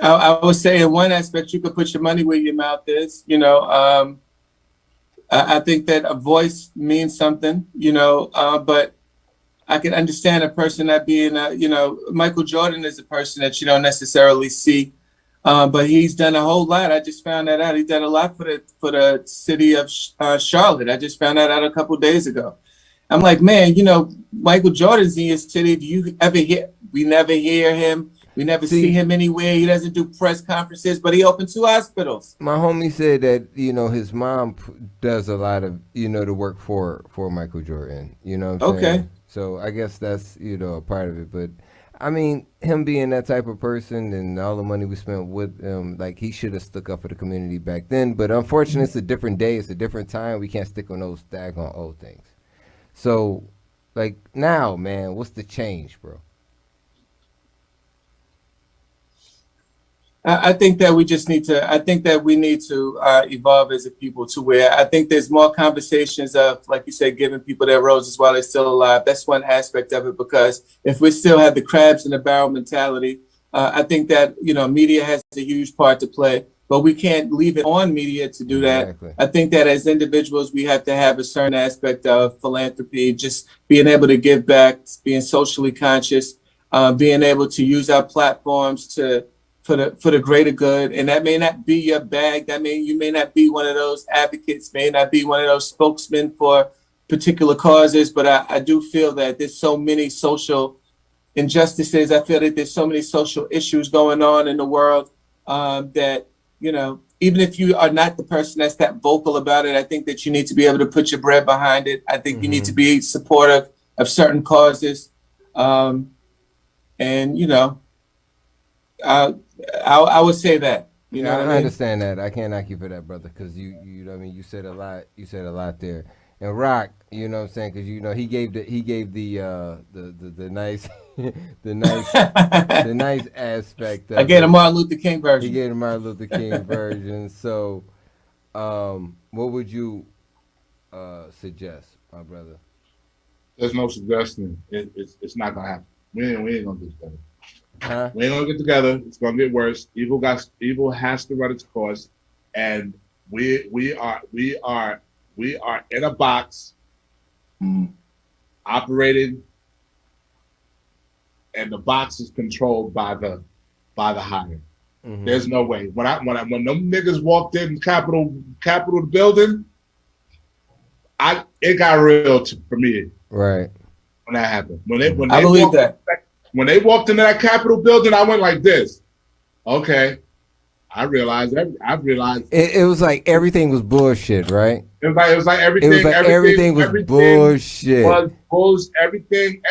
I would say in one aspect, you could put your money where your mouth is. I think that a voice means something, but I can understand a person not being, Michael Jordan is a person that you don't necessarily see. But he's done a whole lot. I just found that out. He's done a lot for the city of Charlotte. I just found that out a couple of days ago. I'm like, man, Michael Jordan's in your city. Do you ever hear? We never hear him. We never see him anywhere. He doesn't do press conferences, but he opened 2 hospitals. My homie said that his mom does a lot of the work for Michael Jordan. You know what I'm saying? So I guess that's a part of it, but. I mean, him being that type of person and all the money we spent with him, like he should have stuck up for the community back then. But unfortunately, it's a different day. It's a different time. We can't stick on those daggone old things. So, like now, man, what's the change, bro? I think that we just need to. I think that we need to evolve as a people to where I think there's more conversations of, like you said, giving people their roses while they're still alive. That's one aspect of it, because if we still have the crabs in the barrel mentality, I think that media has a huge part to play. But we can't leave it on media to do that. Exactly. I think that as individuals, we have to have a certain aspect of philanthropy, just being able to give back, being socially conscious, being able to use our platforms for the greater good. And that may not be your bag. That mean you may not be one of those advocates, may not be one of those spokesmen for particular causes, but I do feel that there's so many social injustices. I feel that there's so many social issues going on in the world that, even if you are not the person that's that vocal about it, I think that you need to be able to put your bread behind it. I think you need to be supportive of certain causes. I would say that. You know, I what I mean? understand that. I can't knock you for that, brother, because you know what I mean. You said a lot. You said a lot there. And Rock, you know what I'm saying, because you know he gave the nice the nice aspect. Of I gave a Martin Luther King version. He gave the Martin Luther King version. So, what would you suggest, my brother? There's no suggestion. It's not gonna happen. We ain't gonna get together. Huh? We ain't gonna get together. It's gonna get worse. Evil has to run its course, and we are in a box, operating, and the box is controlled by the higher. Mm-hmm. There's no way. When them niggas walked in Capitol building, it got real for me. Right. When that happened. I believe that. When they walked into that Capitol building, I went like this. Okay. I realized. It was like everything was bullshit, right? It was like everything. It was like everything was bullshit. Everything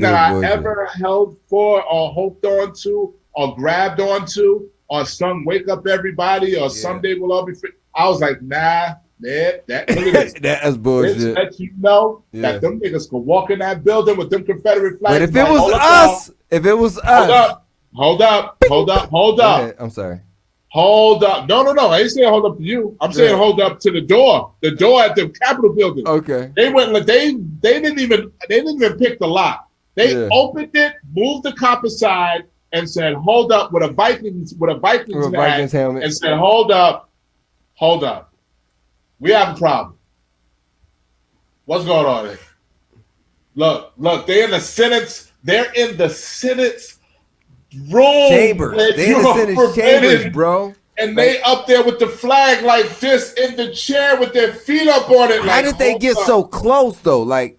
that I ever held for or hoped onto or grabbed onto or some wake up everybody or someday we'll all be free. I was like, nah. That's bullshit. This lets you know that them niggas could walk in that building with them Confederate flags. But if it was us, hold up. Ahead. I'm sorry. Hold up. No. I ain't saying hold up to you. I'm saying hold up to the door. The door at the Capitol building. Okay. They went. They didn't even pick the lock. They opened it, moved the cop aside, and said, "Hold up," with a Vikings helmet, and said, "Hold up. We have a problem. What's going on there? Look, they're in the Senate's room. Chambers. They're in the Senate chambers, bro. And they up there with the flag like this in the chair with their feet up on it. How did they get so close though? Like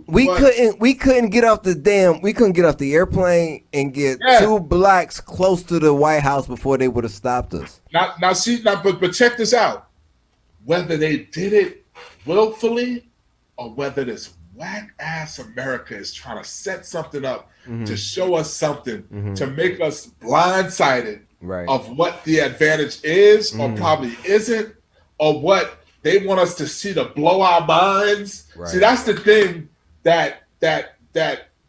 we couldn't get off the airplane and get two blacks close to the White House before they would have stopped us. But check this out. Whether they did it willfully or whether this whack ass America is trying to set something up to show us something to make us blindsided of what the advantage is or probably isn't, or what they want us to see to blow our minds. Right. See, that's the thing that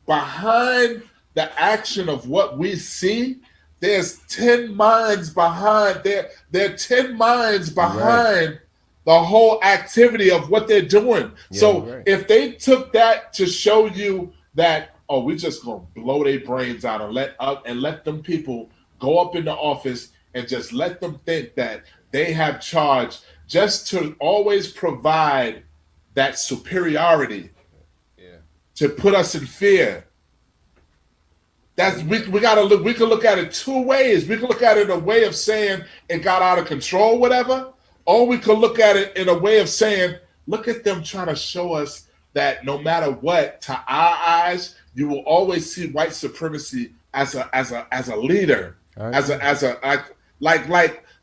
behind the action of what we see, there's 10 minds behind. There are 10 minds behind the whole activity of what they're doing. Yeah, if they took that to show you that, we just gonna blow their brains out and let them people go up in the office and just let them think that they have charge just to always provide that superiority to put us in fear. That's we gotta look. We can look at it two ways. We can look at it in a way of saying it got out of control, whatever. Or we could look at it in a way of saying, look at them trying to show us that no matter what, to our eyes, you will always see white supremacy as a leader,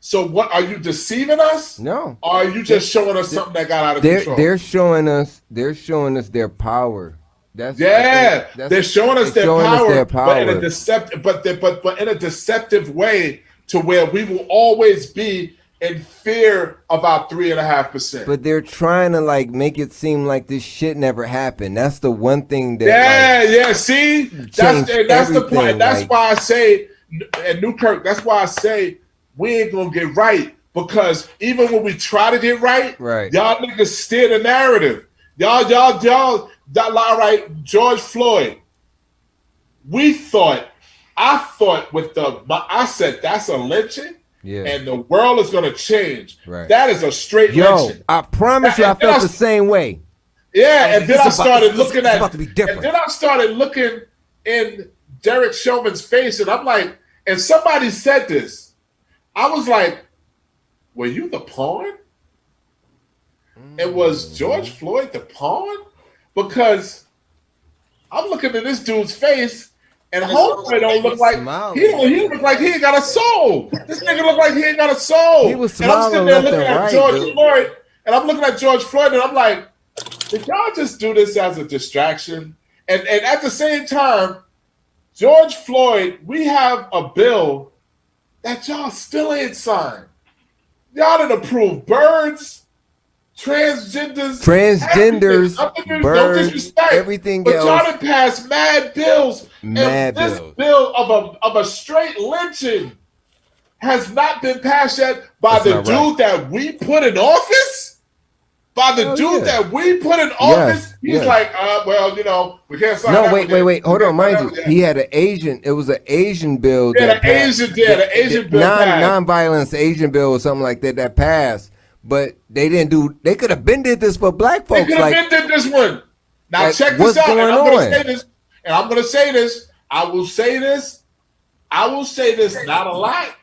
So what, are you deceiving us? No. Or are you just showing us something that got out of control? They're showing us their power. They're showing us their power, but in a deceptive way, to where we will always be in fear of our 3.5%. But they're trying to make it seem like this shit never happened. That's the one thing that See, that's the point. That's why I say at Newkirk. That's why I say we ain't gonna get right, because even when we try to get right, y'all niggas steer the narrative. Y'all, all right, George Floyd. I said that's a lynching. Yeah. And the world is going to change. Right. That is a straight lynching. I promise you, I felt the same way. Yeah, and then I started looking at and then I started looking in Derek Chauvin's face, and I'm like, and somebody said this. I was like, were you the pawn? And was George Floyd the pawn? Because I'm looking at this dude's face. And homeboy don't look like he look like he ain't got a soul. This nigga look like he ain't got a soul. He was smiling. And I'm sitting there looking at George Floyd, and I'm looking at George Floyd, and I'm like, did y'all just do this as a distraction? And at the same time, George Floyd, we have a bill that y'all still ain't signed. Y'all didn't approve birds, transgenders, birds, no disrespect, everything but else. y'all done passed mad bills. This bill of a straight lynching has not been passed yet by the dude that we put in office. By the dude that we put in office, he's like, well, you know, we can't sign. No, wait. Hold on, mind you, he had an Asian. It was an Asian bill. Yeah, the Asian bill. Non-violence Asian bill or something like that that passed. But they didn't do. They could have been did this for black folks. They could have been did this one. Now check this out. And I'm going to say this. And I'm going to say this. I will say this. Not a lot.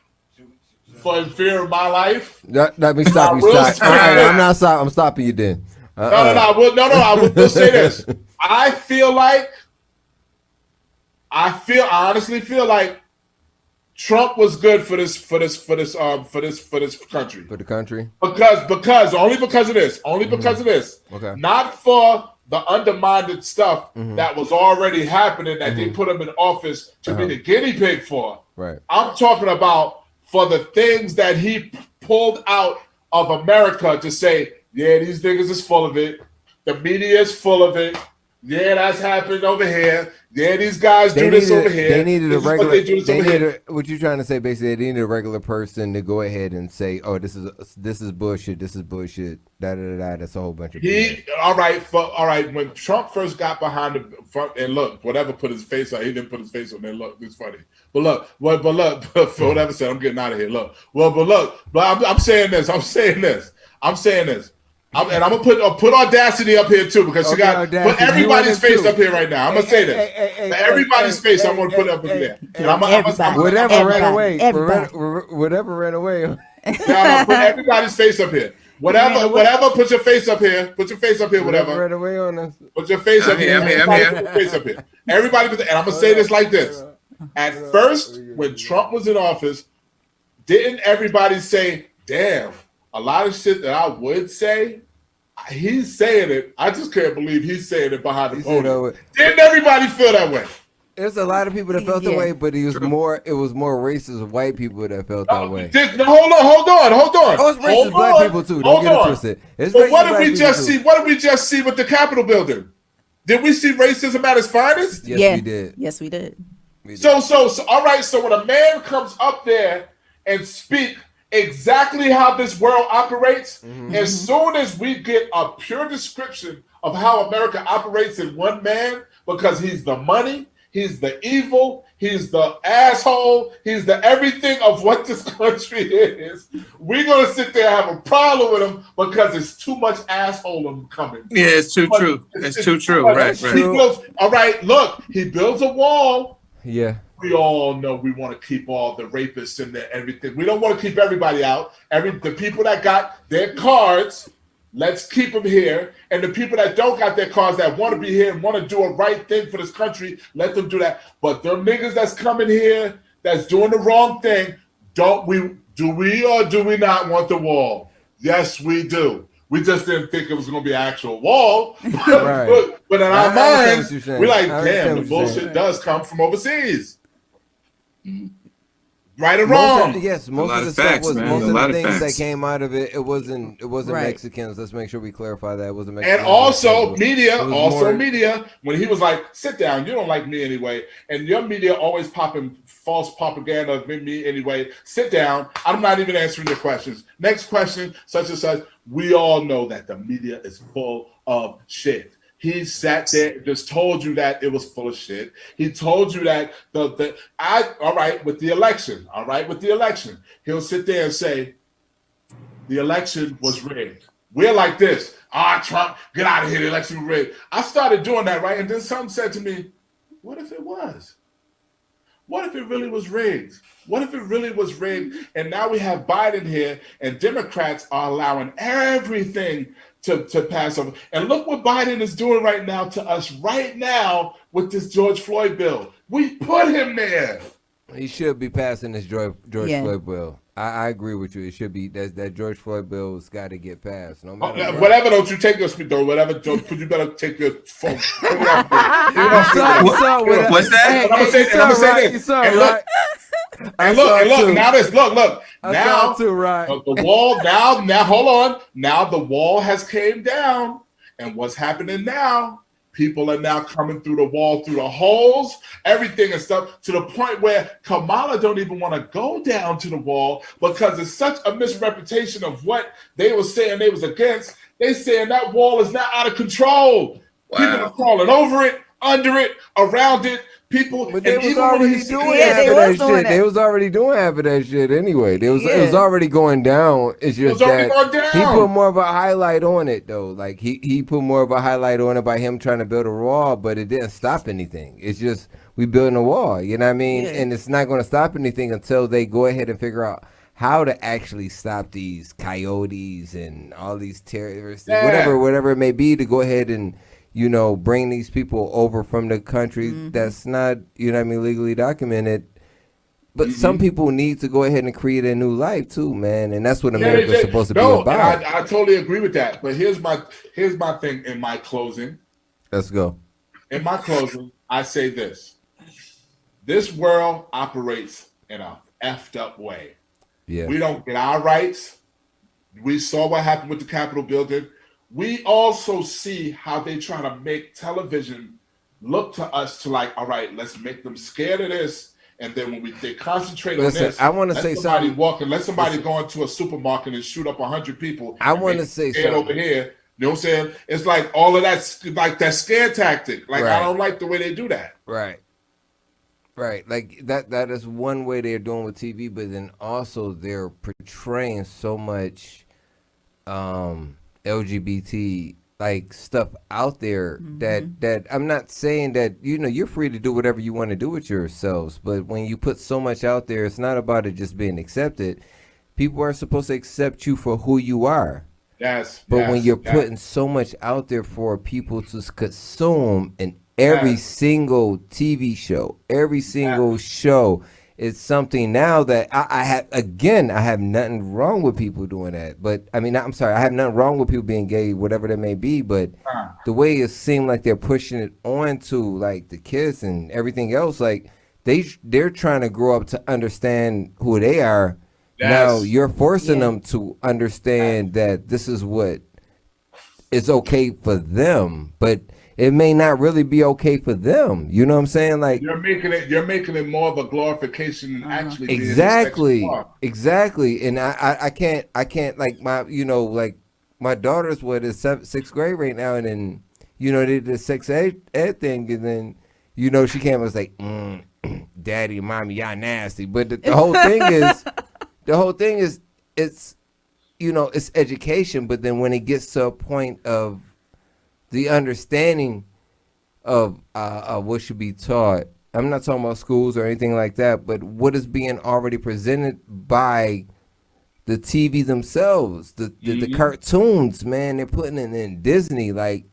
For in fear of my life. Let me stop you. I'm not stopping. I'm stopping you then. No. I will say this. I honestly feel like Trump was good for this country. For the country. Because only because of this. Okay. Not for the undermined stuff that was already happening that they put him in office to be the guinea pig for. Right. I'm talking about for the things that he pulled out of America to say, yeah, these niggas is full of it. The media is full of it. Yeah, that's happening over here. Yeah, these guys do this over here. They needed a regular. What you trying to say? Basically, they needed a regular person to go ahead and say, "Oh, this is bullshit. This is bullshit." Da da da. That's a whole bunch of. All right. When Trump first got behind the front, and look, whatever put his face on, he didn't put his face on there. Look, it's funny. But look, for whatever said, I'm getting out of here. Look, I'm saying this. I'm gonna put Audacity up here too because she got put everybody's face up here right now. I'm gonna say this. Everybody's face I'm gonna put up in there. Whatever ran away. I'm gonna put everybody's face up here. Whatever. Put your face up here. Whatever. Ran away on us. Put your face up here. Everybody, and I'm gonna say this like this. At first, when Trump was in office, didn't everybody say, "Damn"? A lot of shit that I would say, he's saying it. I just can't believe he's saying it behind the podium. Didn't everybody feel that way? There's a lot of people that felt that way, but it was more racist white people that felt that way. Hold on. Oh, it's racist black people too. Don't get it twisted. But what did we just see? What did we just see with the Capitol building? Did we see racism at its finest? Yes, we did. Yes, we did. So all right. So when a man comes up there and speak exactly how this world operates, as soon as we get a pure description of how America operates in one man, because he's the money, he's the evil, he's the asshole, he's the everything of what this country is, we're going to sit there and have a problem with him because it's too much asshole coming. Yeah, it's too true. It's too true. Right. He builds a wall. Yeah. We all know we want to keep all the rapists and everything. We don't want to keep everybody out. The people that got their cards, let's keep them here. And the people that don't got their cards that want to be here and want to do a right thing for this country, let them do that. But them niggas that's coming here, that's doing the wrong thing, do we or do we not want the wall? Yes, we do. We just didn't think it was going to be an actual wall. Right. But in our minds, we're like, damn, the bullshit does come from overseas. Right or wrong? Most of the stuff was most of the things that came out of it. It wasn't Mexicans. Let's make sure we clarify that it wasn't Mexicans. And also media. When he was like, "Sit down, you don't like me anyway," and your media always popping false propaganda of me anyway. Sit down. I'm not even answering your questions. Next question, such and such. We all know that the media is full of shit. He sat there and just told you that it was full of shit. He told you that with the election. He'll sit there and say, the election was rigged. We're like this. Trump, get out of here. The election was rigged. I started doing that, right? And then someone said to me, what if it was? What if it really was rigged? And now we have Biden here, and Democrats are allowing everything to pass over. And look what Biden is doing right now to us right now with this George Floyd bill. We put him there. He should be passing this George Floyd bill. I agree with you. It should be that George Floyd bill's got to get passed. No matter what. Whatever, don't you take your speed though. Whatever, don't you better take your phone. What's that? I'm gonna say this. And look, now this. Look. Now the wall. Now hold on. Now the wall has came down, and what's happening now? People are now coming through the wall, through the holes, everything and stuff, to the point where Kamala don't even want to go down to the wall because it's such a misrepresentation of what they were saying they was against. They saying that wall is now out of control. Wow. People are crawling over it, under it, around it. People, but they was already doing half of that shit. They was already doing half of that shit anyway. It was already going down. It's just that he put more of a highlight on it though. Like he put more of a highlight on it by him trying to build a wall, but it didn't stop anything. It's just we building a wall, you know what I mean? Yeah. And it's not going to stop anything until they go ahead and figure out how to actually stop these coyotes and all these terrorists, whatever it may be, to go ahead and bring these people over from the country that's not, legally documented. But some people need to go ahead and create a new life too, man. And that's what America's supposed to be about. I totally agree with that. But here's my thing in my closing. Let's go. In my closing, I say this. This world operates in a effed up way. Yeah. We don't get our rights. We saw what happened with the Capitol building. We also see how they try to make television look to us to like, all right, let's make them scared of this. And then when they concentrate on this, I want to say something. Let somebody go into a supermarket and shoot up 100 people. I want to say something over here. You know what I'm saying? It's like all of that, like that scare tactic. Like I don't like the way they do that. Right. Like that is one way they're doing with TV, but then also they're portraying so much LGBT like stuff out there that I'm not saying that you're free to do whatever you want to do with yourselves, but when you put so much out there, it's not about it just being accepted. People are supposed to accept you for who you are. Yes. But when you're putting so much out there for people to consume in every single TV show, every single show, it's something now that I have nothing wrong with people doing that. But I mean, I'm sorry, I have nothing wrong with people being gay, whatever that may be. But the way it seemed like they're pushing it onto like the kids and everything else, like they're trying to grow up to understand who they are. Yes. Now you're forcing them to understand that this is what is okay for them, but it may not really be okay for them. You know what I'm saying? Like you're making it more of a glorification than actually exactly. And I can't like my like my daughter's sixth grade right now, and then they did the sex ed thing, and then she came and was like, "Daddy and mommy, y'all nasty." But the whole thing is it's it's education, but then when it gets to a point of the understanding of what should be taught, I'm not talking about schools or anything like that, but what is being already presented by the TV themselves, the cartoons, man, they're putting it in Disney. Like,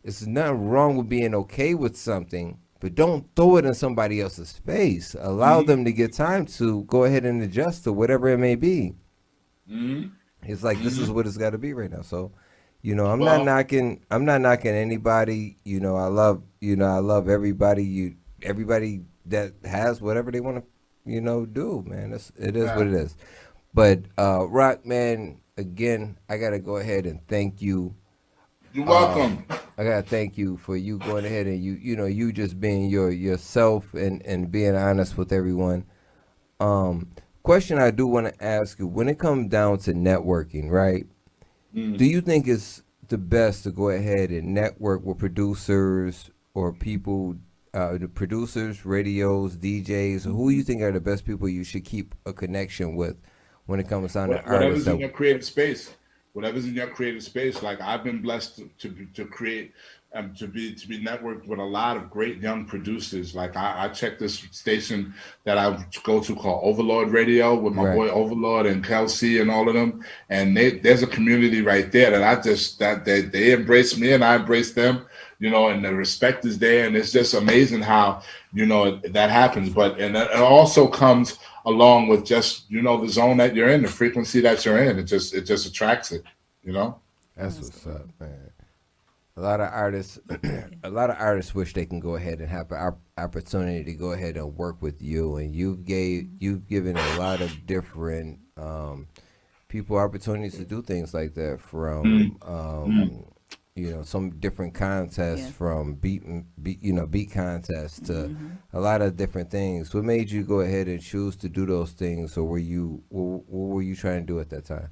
it's nothing wrong with being okay with something, but don't throw it in somebody else's face. Allow them to get time to go ahead and adjust to whatever it may be. It's like, this is what it's got to be right now. So, I'm not knocking anybody. I love everybody. Everybody that has whatever they want to, do, man. It is what it is. But Rock, man, again, I gotta go ahead and thank you. You're welcome. I gotta thank you for you going ahead and you just being yourself and being honest with everyone. Question I do want to ask you: when it comes down to networking, right? Do you think it's the best to go ahead and network with producers or people, the producers, radios, DJs? Who you think are the best people you should keep a connection with when it comes down to artists? Whatever's in your creative space. Whatever's in your creative space. Like I've been blessed to create, to be networked with a lot of great young producers. Like I check this station that I go to called Overlord Radio with my boy Overlord and Kelsey and all of them. And there's a community right there that they embrace me and I embrace them. you know, and the respect is there, and it's just amazing how, you know, that happens. But and it also comes along with just, you know, the zone that you're in, the frequency that you're in. It just attracts it, you know. That's what's up, man. A lot of artists wish they can go ahead and have an opportunity to go ahead and work with you, and you've given a lot of different people opportunities to do things like that, from you know, some different contests, from beat contests to a lot of different things. What made you go ahead and choose to do those things, or what were you trying to do at that time?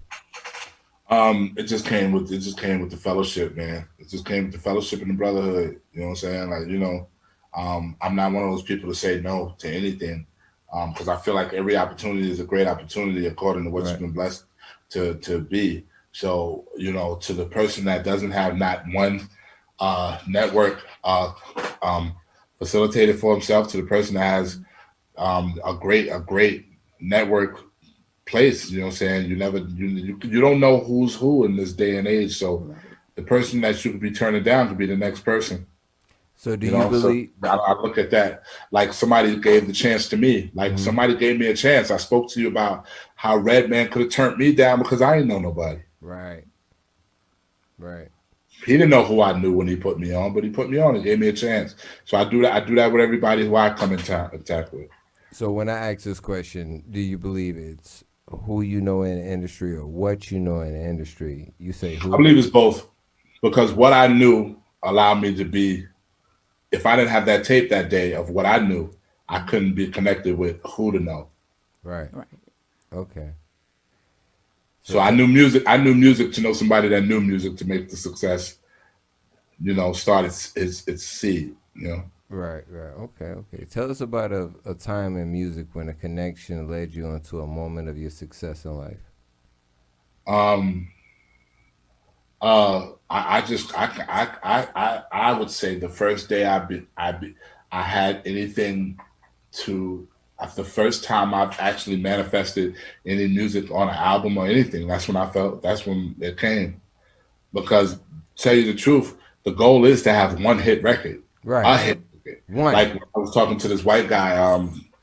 It just came with the fellowship, man. It just came with the fellowship and the brotherhood. You know what I'm saying? Like, you know, I'm not one of those people to say no to anything, because I feel like every opportunity is a great opportunity according to what you've been blessed to be. So, you know, to the person that doesn't have not one network facilitated for himself, to the person that has a great network place, you know what I'm saying? You don't know who's who in this day and age. So the person that you could be turning down could be the next person. So do you believe? So I look at that like somebody gave the chance to me. Like somebody gave me a chance. I spoke to you about how Redman could have turned me down because I didn't know nobody. Right. He didn't know who I knew when he put me on, but he put me on and gave me a chance. So I do that with everybody who I come in contact with. So when I ask this question, do you believe it's who you know in the industry or what you know in the industry? You say who? I believe it's both, because what I knew allowed me to be. If I didn't have that tape that day of what I knew, I couldn't be connected with who to know. Right. Okay. So I knew music. I knew music to know somebody that knew music to make the success, you know, start its seed, you know. Right. Okay. Tell us about a time in music when a connection led you into a moment of your success in life. I would say the first day I had anything to. The first time I've actually manifested any music on an album or anything, that's when it came. Because, tell you the truth, the goal is to have one hit record. Right. A hit record. One. Like, I was talking to this white guy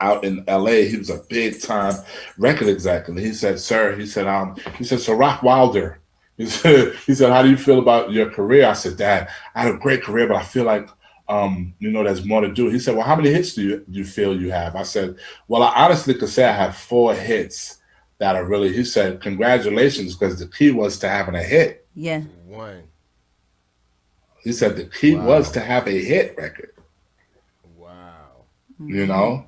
out in LA. He was a big time record exec. And he said, so Rockwilder. He said, how do you feel about your career? I said, Dad, I had a great career, but I feel like you know, there's more to do. He said, well, how many hits do you feel you have? I said, well, I honestly could say I have 4 hits that are really, he said, congratulations, because the key was to having a hit. Yeah. One. He said the key was to have a hit record. Wow. You know?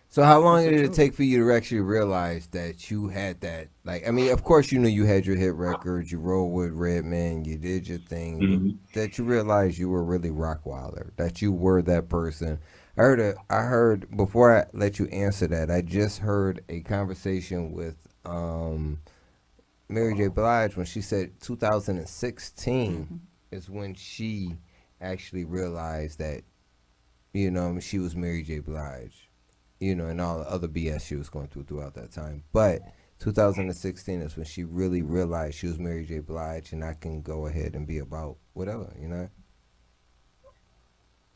So how long did it take for you to actually realize that you had that? Like, I mean, of course, you know, you had your hit records, you rolled with Redman, you did your thing, that you realized you were really Rockwilder, that you were that person. I heard, before I let you answer that, I just heard a conversation with Mary J. Blige when she said 2016 is when she actually realized that, you know, she was Mary J. Blige. You know, and all the other BS she was going throughout that time. But 2016 is when she really realized she was Mary J. Blige, and I can go ahead and be about whatever, you know?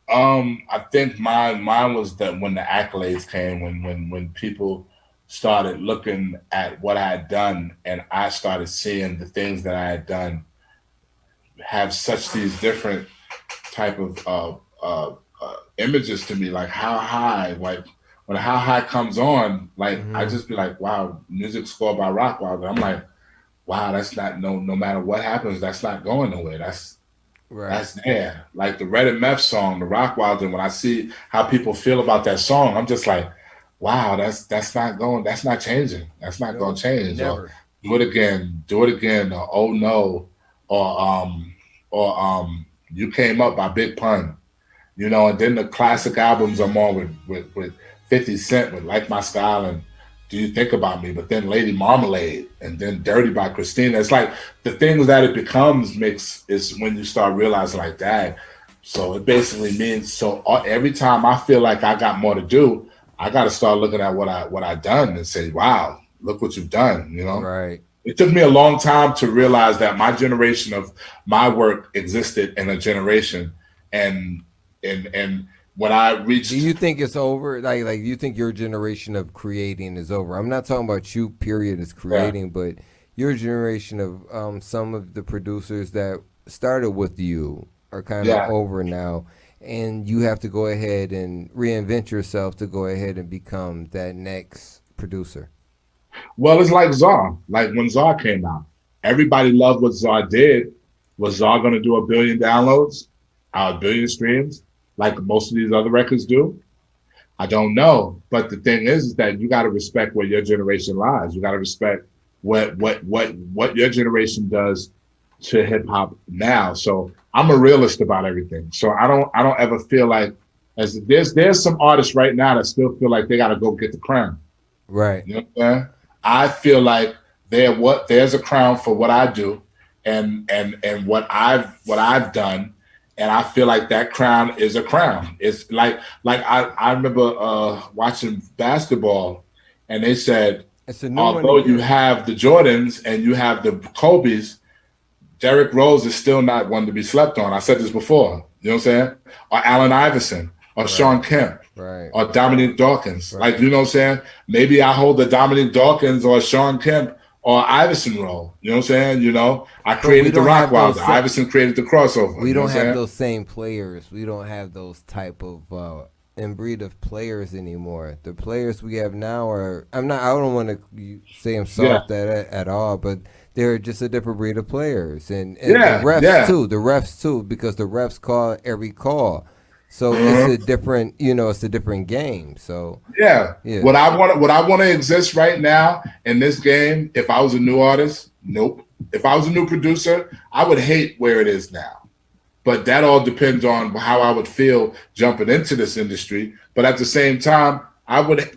I think mine was that when the accolades came, when people started looking at what I had done, and I started seeing the things that I had done have such these different type of images to me, like how high, like when How High comes on, like I just be like, wow, music scored by Rockwilder. I'm like, wow, that's not no matter what happens, that's not going nowhere. That's there. Like the Red and Meth song, the Rockwilder. When I see how people feel about that song, I'm just like, wow, that's not changing. That's not gonna change. Never. Or do it again. Or oh no, or You Came Up by Big Pun. You know, and then the classic albums I'm on with 50 Cent, with Like My Style and Do You Think About Me, but then Lady Marmalade and then Dirty by Christina. It's like the things that it becomes is when you start realizing like that. So it basically means, so every time I feel like I got more to do, I got to start looking at what I done and say, wow, look what you've done, you know? Right. It took me a long time to realize that my generation of my work existed in a generation, and when I reached. Do you think it's over? Like you think your generation of creating is over? I'm not talking about you, period, as creating, but your generation of some of the producers that started with you are kind of over now, and you have to go ahead and reinvent yourself to go ahead and become that next producer. Well, it's like Czar. Like when Czar came out, everybody loved what Czar did. Was Czar going to do 1 billion downloads, 1 billion streams, like most of these other records do? I don't know. But the thing is that you got to respect where your generation lies. You got to respect what your generation does to hip hop now. So I'm a realist about everything. So I don't ever feel like there's some artists right now that still feel like they got to go get the crown. Right. You know what I'm saying? I feel like there's a crown for what I do and what I've done, and I feel like that crown is a crown. It's like I remember watching basketball, and they said, although you have the Jordans and you have the Kobe's, Derrick Rose is still not one to be slept on. I said this before. You know what I'm saying? Or Allen Iverson, or Sean Kemp. Right. Or Dominique Dawkins. Right. Like, you know what I'm saying? Maybe I hold the Dominique Dawkins or Sean Kemp or Iverson role. You know what I'm saying? You know, I created the Rockwilder. Iverson created the crossover. We don't have those same players. We don't have those type of breed of players anymore. The players we have now are, I don't want to say I'm soft at all, but they're just a different breed of players. And the refs too, because the refs call every call. So it's a different, it's a different game. So what I want to exist right now in this game. If I was a new artist, nope. If I was a new producer, I would hate where it is now. But that all depends on how I would feel jumping into this industry. But at the same time, I wouldn't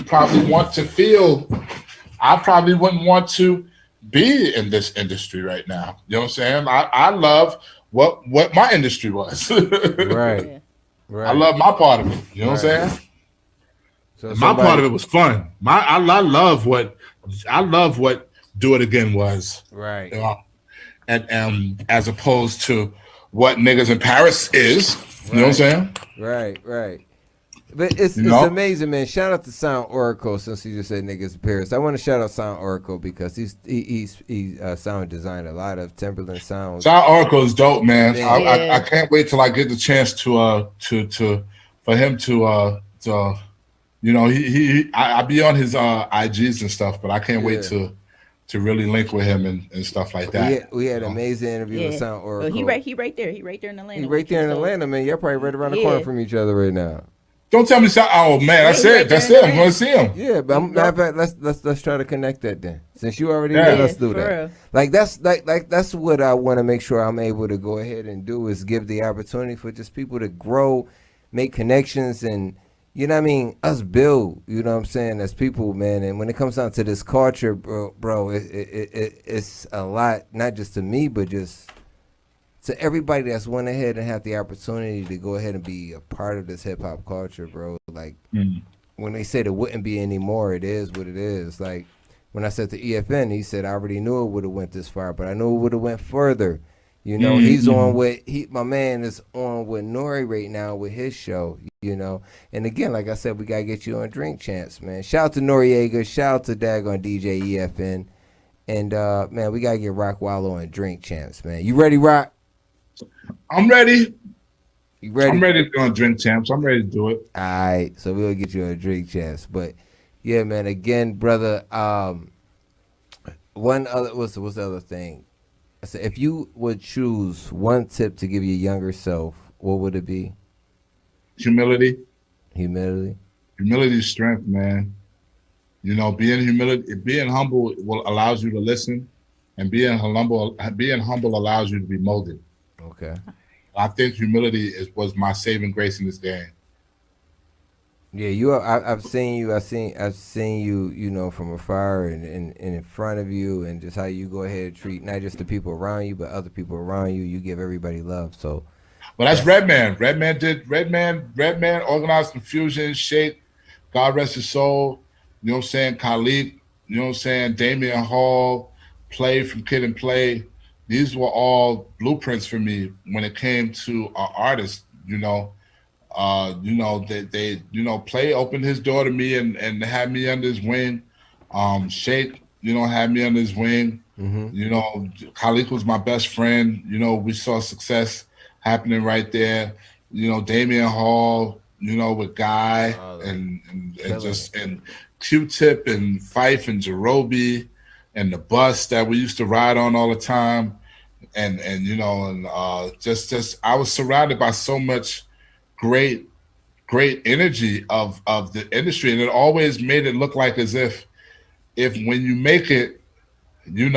probably want to feel. I probably wouldn't want to be in this industry right now. You know what I'm saying? I love what my industry was. Right. I love my part of it. You know what I'm saying? So my part of it was fun. I love what Do It Again was. Right. And as opposed to what Niggas in Paris is. You know what I'm saying? Right. But it's amazing, man. Shout out to Sound Oracle, since you just said Niggas in Paris. I want to shout out Sound Oracle because he's sound designed a lot of Timberland sounds. Sound Oracle is dope, man. I can't wait till I get the chance for him to I be on his IGs and stuff, but I can't wait to really link with him and stuff like that. We had an amazing interview with Sound Oracle. He right there. He right there in Atlanta. He right there in Atlanta, man. You're probably right around the corner from each other right now. Don't tell me something. Oh man, that's it. That's it. I'm gonna see him. Yeah, but matter of fact, let's try to connect that then. Since you already there, let's do that. Real. Like that's what I want to make sure I'm able to go ahead and do, is give the opportunity for just people to grow, make connections, and us build. You know what I'm saying? As people, man. And when it comes down to this culture, bro, it's a lot, not just to me, but just to everybody that's went ahead and had the opportunity to go ahead and be a part of this hip hop culture, bro. Like when they said it wouldn't be anymore, it is what it is. Like when I said to EFN, he said I already knew it would have went this far, but I knew it would have went further. He's on with my man is on with Nori right now with his show. And again, like I said, we gotta get you on Drink Champs, man. Shout out to Noriega, shout out to Dagon DJ EFN, and man, we gotta get Rockwilder on Drink Champs, man. You ready, Rock? I'm ready. You ready? I'm ready to go on Drink Champs. I'm ready to do it. All right, so we'll get you on Drink Champs. But yeah, man. Again, brother. What's the other thing? I said, if you would choose one tip to give your younger self, what would it be? Humility. Humility is strength, man. Being humble allows you to listen, and being humble allows you to be molded. Okay. I think humility was my saving grace in this game. Yeah, I've seen you. I've seen you, from afar and in front of you, and just how you go ahead and treat not just the people around you, but other people around you. You give everybody love. So, well, that's Redman. Redman organized Confusion, Shake, God rest his soul. You know what I'm saying? Khalid, you know what I'm saying, Damian Hall, Play from Kid and Play. These were all blueprints for me when it came to artists, you know. They Play opened his door to me and had me under his wing. Shake, had me under his wing. Mm-hmm. Khalik was my best friend. We saw success happening right there. Damian Hall, with Guy and Q-Tip and Fife and Jerobi and the bus that we used to ride on all the time. And I was surrounded by so much great energy of the industry, and it always made it look like as if when you make it, when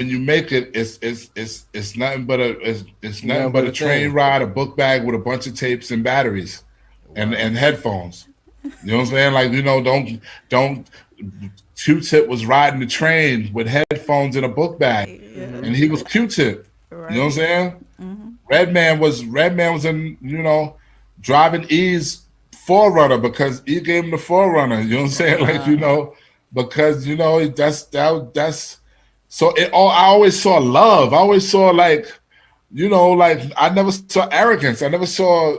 you make it, it's nothing but a train ride, a book bag with a bunch of tapes and batteries, and headphones. You know what I'm saying? Like, don't. Q-Tip was riding the train with headphones and a book bag, and he was Q-Tip. Right. You know what I'm saying? Mm-hmm. Redman was in, driving E's Forerunner because E gave him the Forerunner. You know what I'm saying? Like, because that's so it all. I always saw love. I always saw like I never saw arrogance. I never saw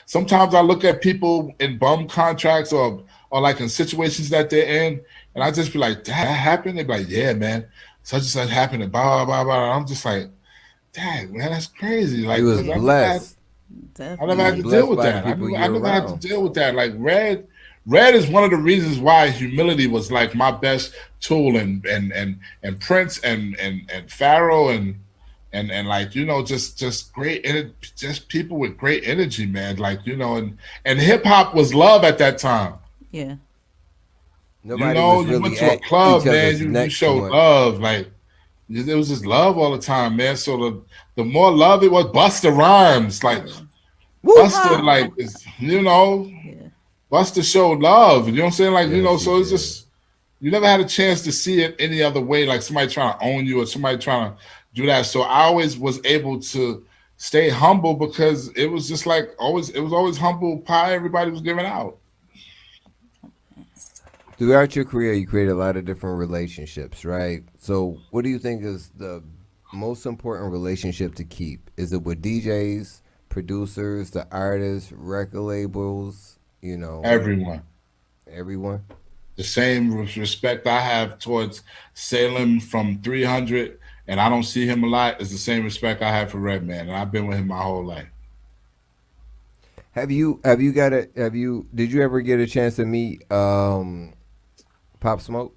sometimes I look at people in bum contracts or like in situations that they're in, and I just be like, that happened? They be like, yeah, man, such and such happened, and blah, blah, blah, blah. I'm just like, dang, man, that's crazy. Like, he was blessed. I never had to deal with that. I never had to deal with that. Like, Red is one of the reasons why humility was like my best tool, and Prince and Pharaoh and like, just great, just people with great energy, man. Like, and hip hop was love at that time. Yeah. Nobody was really you went to a club, man. You showed love, like it was just love all the time, man. So the more love it was, Busta Rhymes, like Busta, like Busta showed love. You know what I'm saying? Like so it's just you never had a chance to see it any other way, like somebody trying to own you or somebody trying to do that. So I always was able to stay humble because it was just like it was always humble pie everybody was giving out. Throughout your career, you created a lot of different relationships, right? So what do you think is the most important relationship to keep? Is it with DJs, producers, the artists, record labels, Everyone. Everyone? The same respect I have towards Salem from 300, and I don't see him a lot, is the same respect I have for Redman, and I've been with him my whole life. Did you ever get a chance to meet Pop Smoke?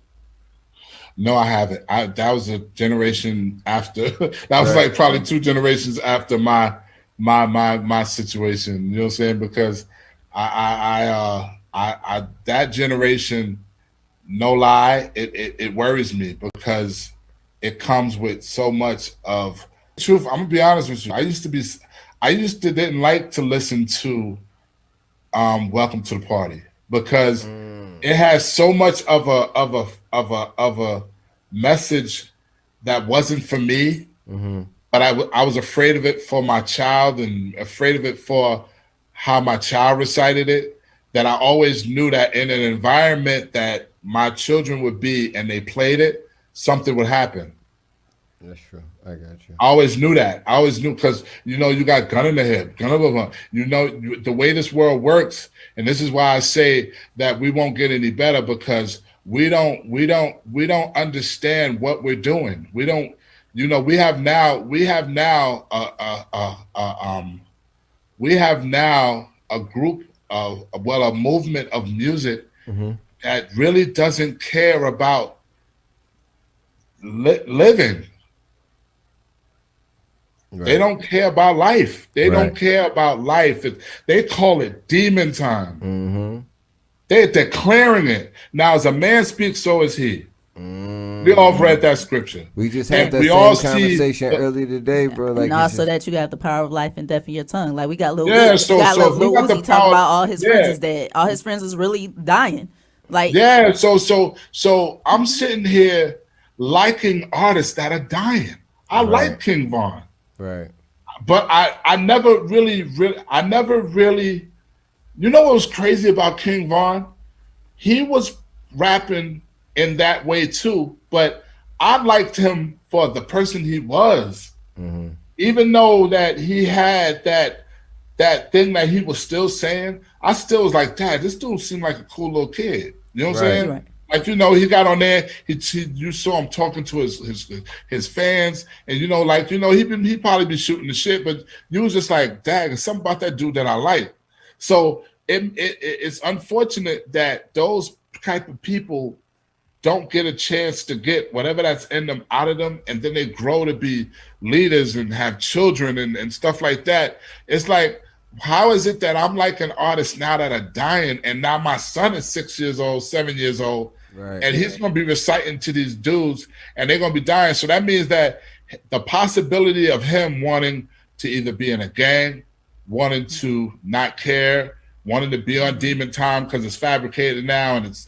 No, I haven't. That was a generation after. That was like probably 2 generations after my situation. You know what I'm saying? Because I that generation, no lie, it worries me because it comes with so much of truth. I'm gonna be honest with you. I used to didn't like to listen to Welcome to the Party because it has so much of a message that wasn't for me, but I was afraid of it for my child and afraid of it for how my child recited it, that I always knew that in an environment that my children would be and they played it, something would happen. That's true. I got you. I always knew that. I always knew because, you got gun in the hip, the way this world works. And this is why I say that we won't get any better because we don't understand what we're doing. We don't, we have now a group of, a movement of music that really doesn't care about living. Right. They don't care about life. They don't care about life. They call it demon time. They're declaring it. Now, as a man speaks, so is he. We all read that scripture. We just had that same conversation earlier today, bro. Like, and also that you got the power of life and death in your tongue. Like we got Lil Lil Uzi talking about all his friends is dead. All his friends is really dying. Like so I'm sitting here liking artists that are dying. I like King Von. Right. But I never really, you know what was crazy about King Von? he was rapping in that way too, but I liked him for the person he was. Mm-hmm. Even though that he had that thing that he was still saying, I still was like, Dad, this dude seemed like a cool little kid. You know what I'm saying? Right. Like, he got on there. You saw him talking to his fans, and he probably be shooting the shit, but you was just like, Dad, there's something about that dude that I like. So it's unfortunate that those type of people don't get a chance to get whatever that's in them out of them, and then they grow to be leaders and have children and stuff like that. It's like, how is it that I'm like an artist now that are dying, and now my son is 6 years old, 7 years old, right, and he's going to be reciting to these dudes, and they're going to be dying. So that means that the possibility of him wanting to either be in a gang, wanting to not care, wanting to be on demon time because it's fabricated now and it's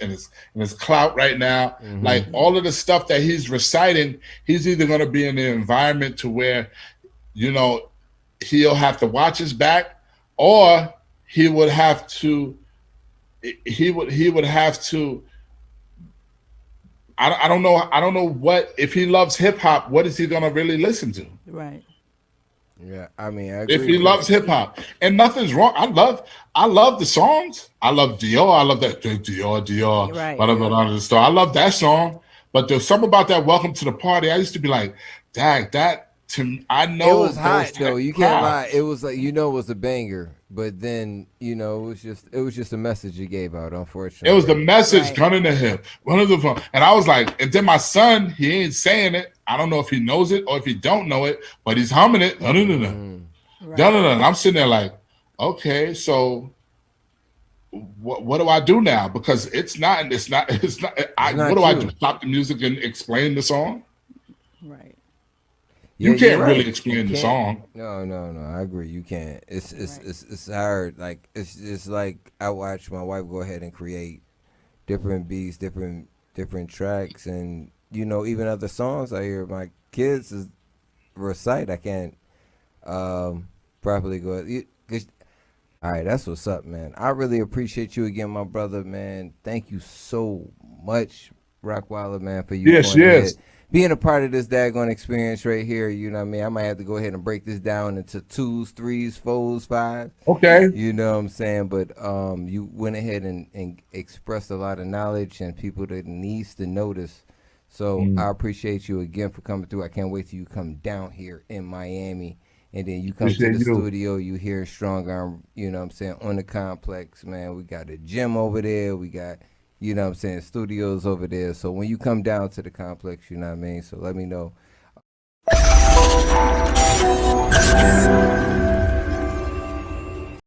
clout right now. Mm-hmm. Like all of the stuff that he's reciting, he's either going to be in an environment to where, he'll have to watch his back, or he would have to. I don't know what, if he loves hip hop, what is he going to really listen to? Right. Yeah, I mean, I agree if he loves hip hop, and nothing's wrong. I love the songs. I love Dior. I love that Dior. Right. I love that song. But there's something about that "Welcome to the Party." I used to be like, "Dag, I know it was hot though. You can't lie. It was like, it was a banger, but then it was just a message you gave out. Unfortunately, it was the message, right. Gun in the hip, one of the phone. And I was like, and then my son, he ain't saying it. I don't know if he knows it or if he don't know it, but he's humming it. Right. I'm sitting there like, okay, so what do I do now? Because it's not. What do I do? Stop the music and explain the song? Right. You Yeah, can't right. really explain the song. No. I agree. You can't. It's hard. Like it's just like I watch my wife go ahead and create different beats, different tracks, and even other songs I hear my kids recite. I can't properly go. All right, that's what's up, man. I really appreciate you again, my brother, man. Thank you so much, Rockwilder, man, for you. Yes. Being a part of this daggone experience right here, you know what I mean? I might have to go ahead and break this down into 2s, 3s, 4s, 5s. Okay. You know what I'm saying? But you went ahead and expressed a lot of knowledge and people that needs to notice. So I appreciate you again for coming through. I can't wait till you come down here in Miami. And then you come to the studio, you hear Strong Arm, you know what I'm saying, on the complex, man. We got a gym over there. We got, you know what I'm saying, studios over there. So when you come down to the complex, you know what I mean? So let me know.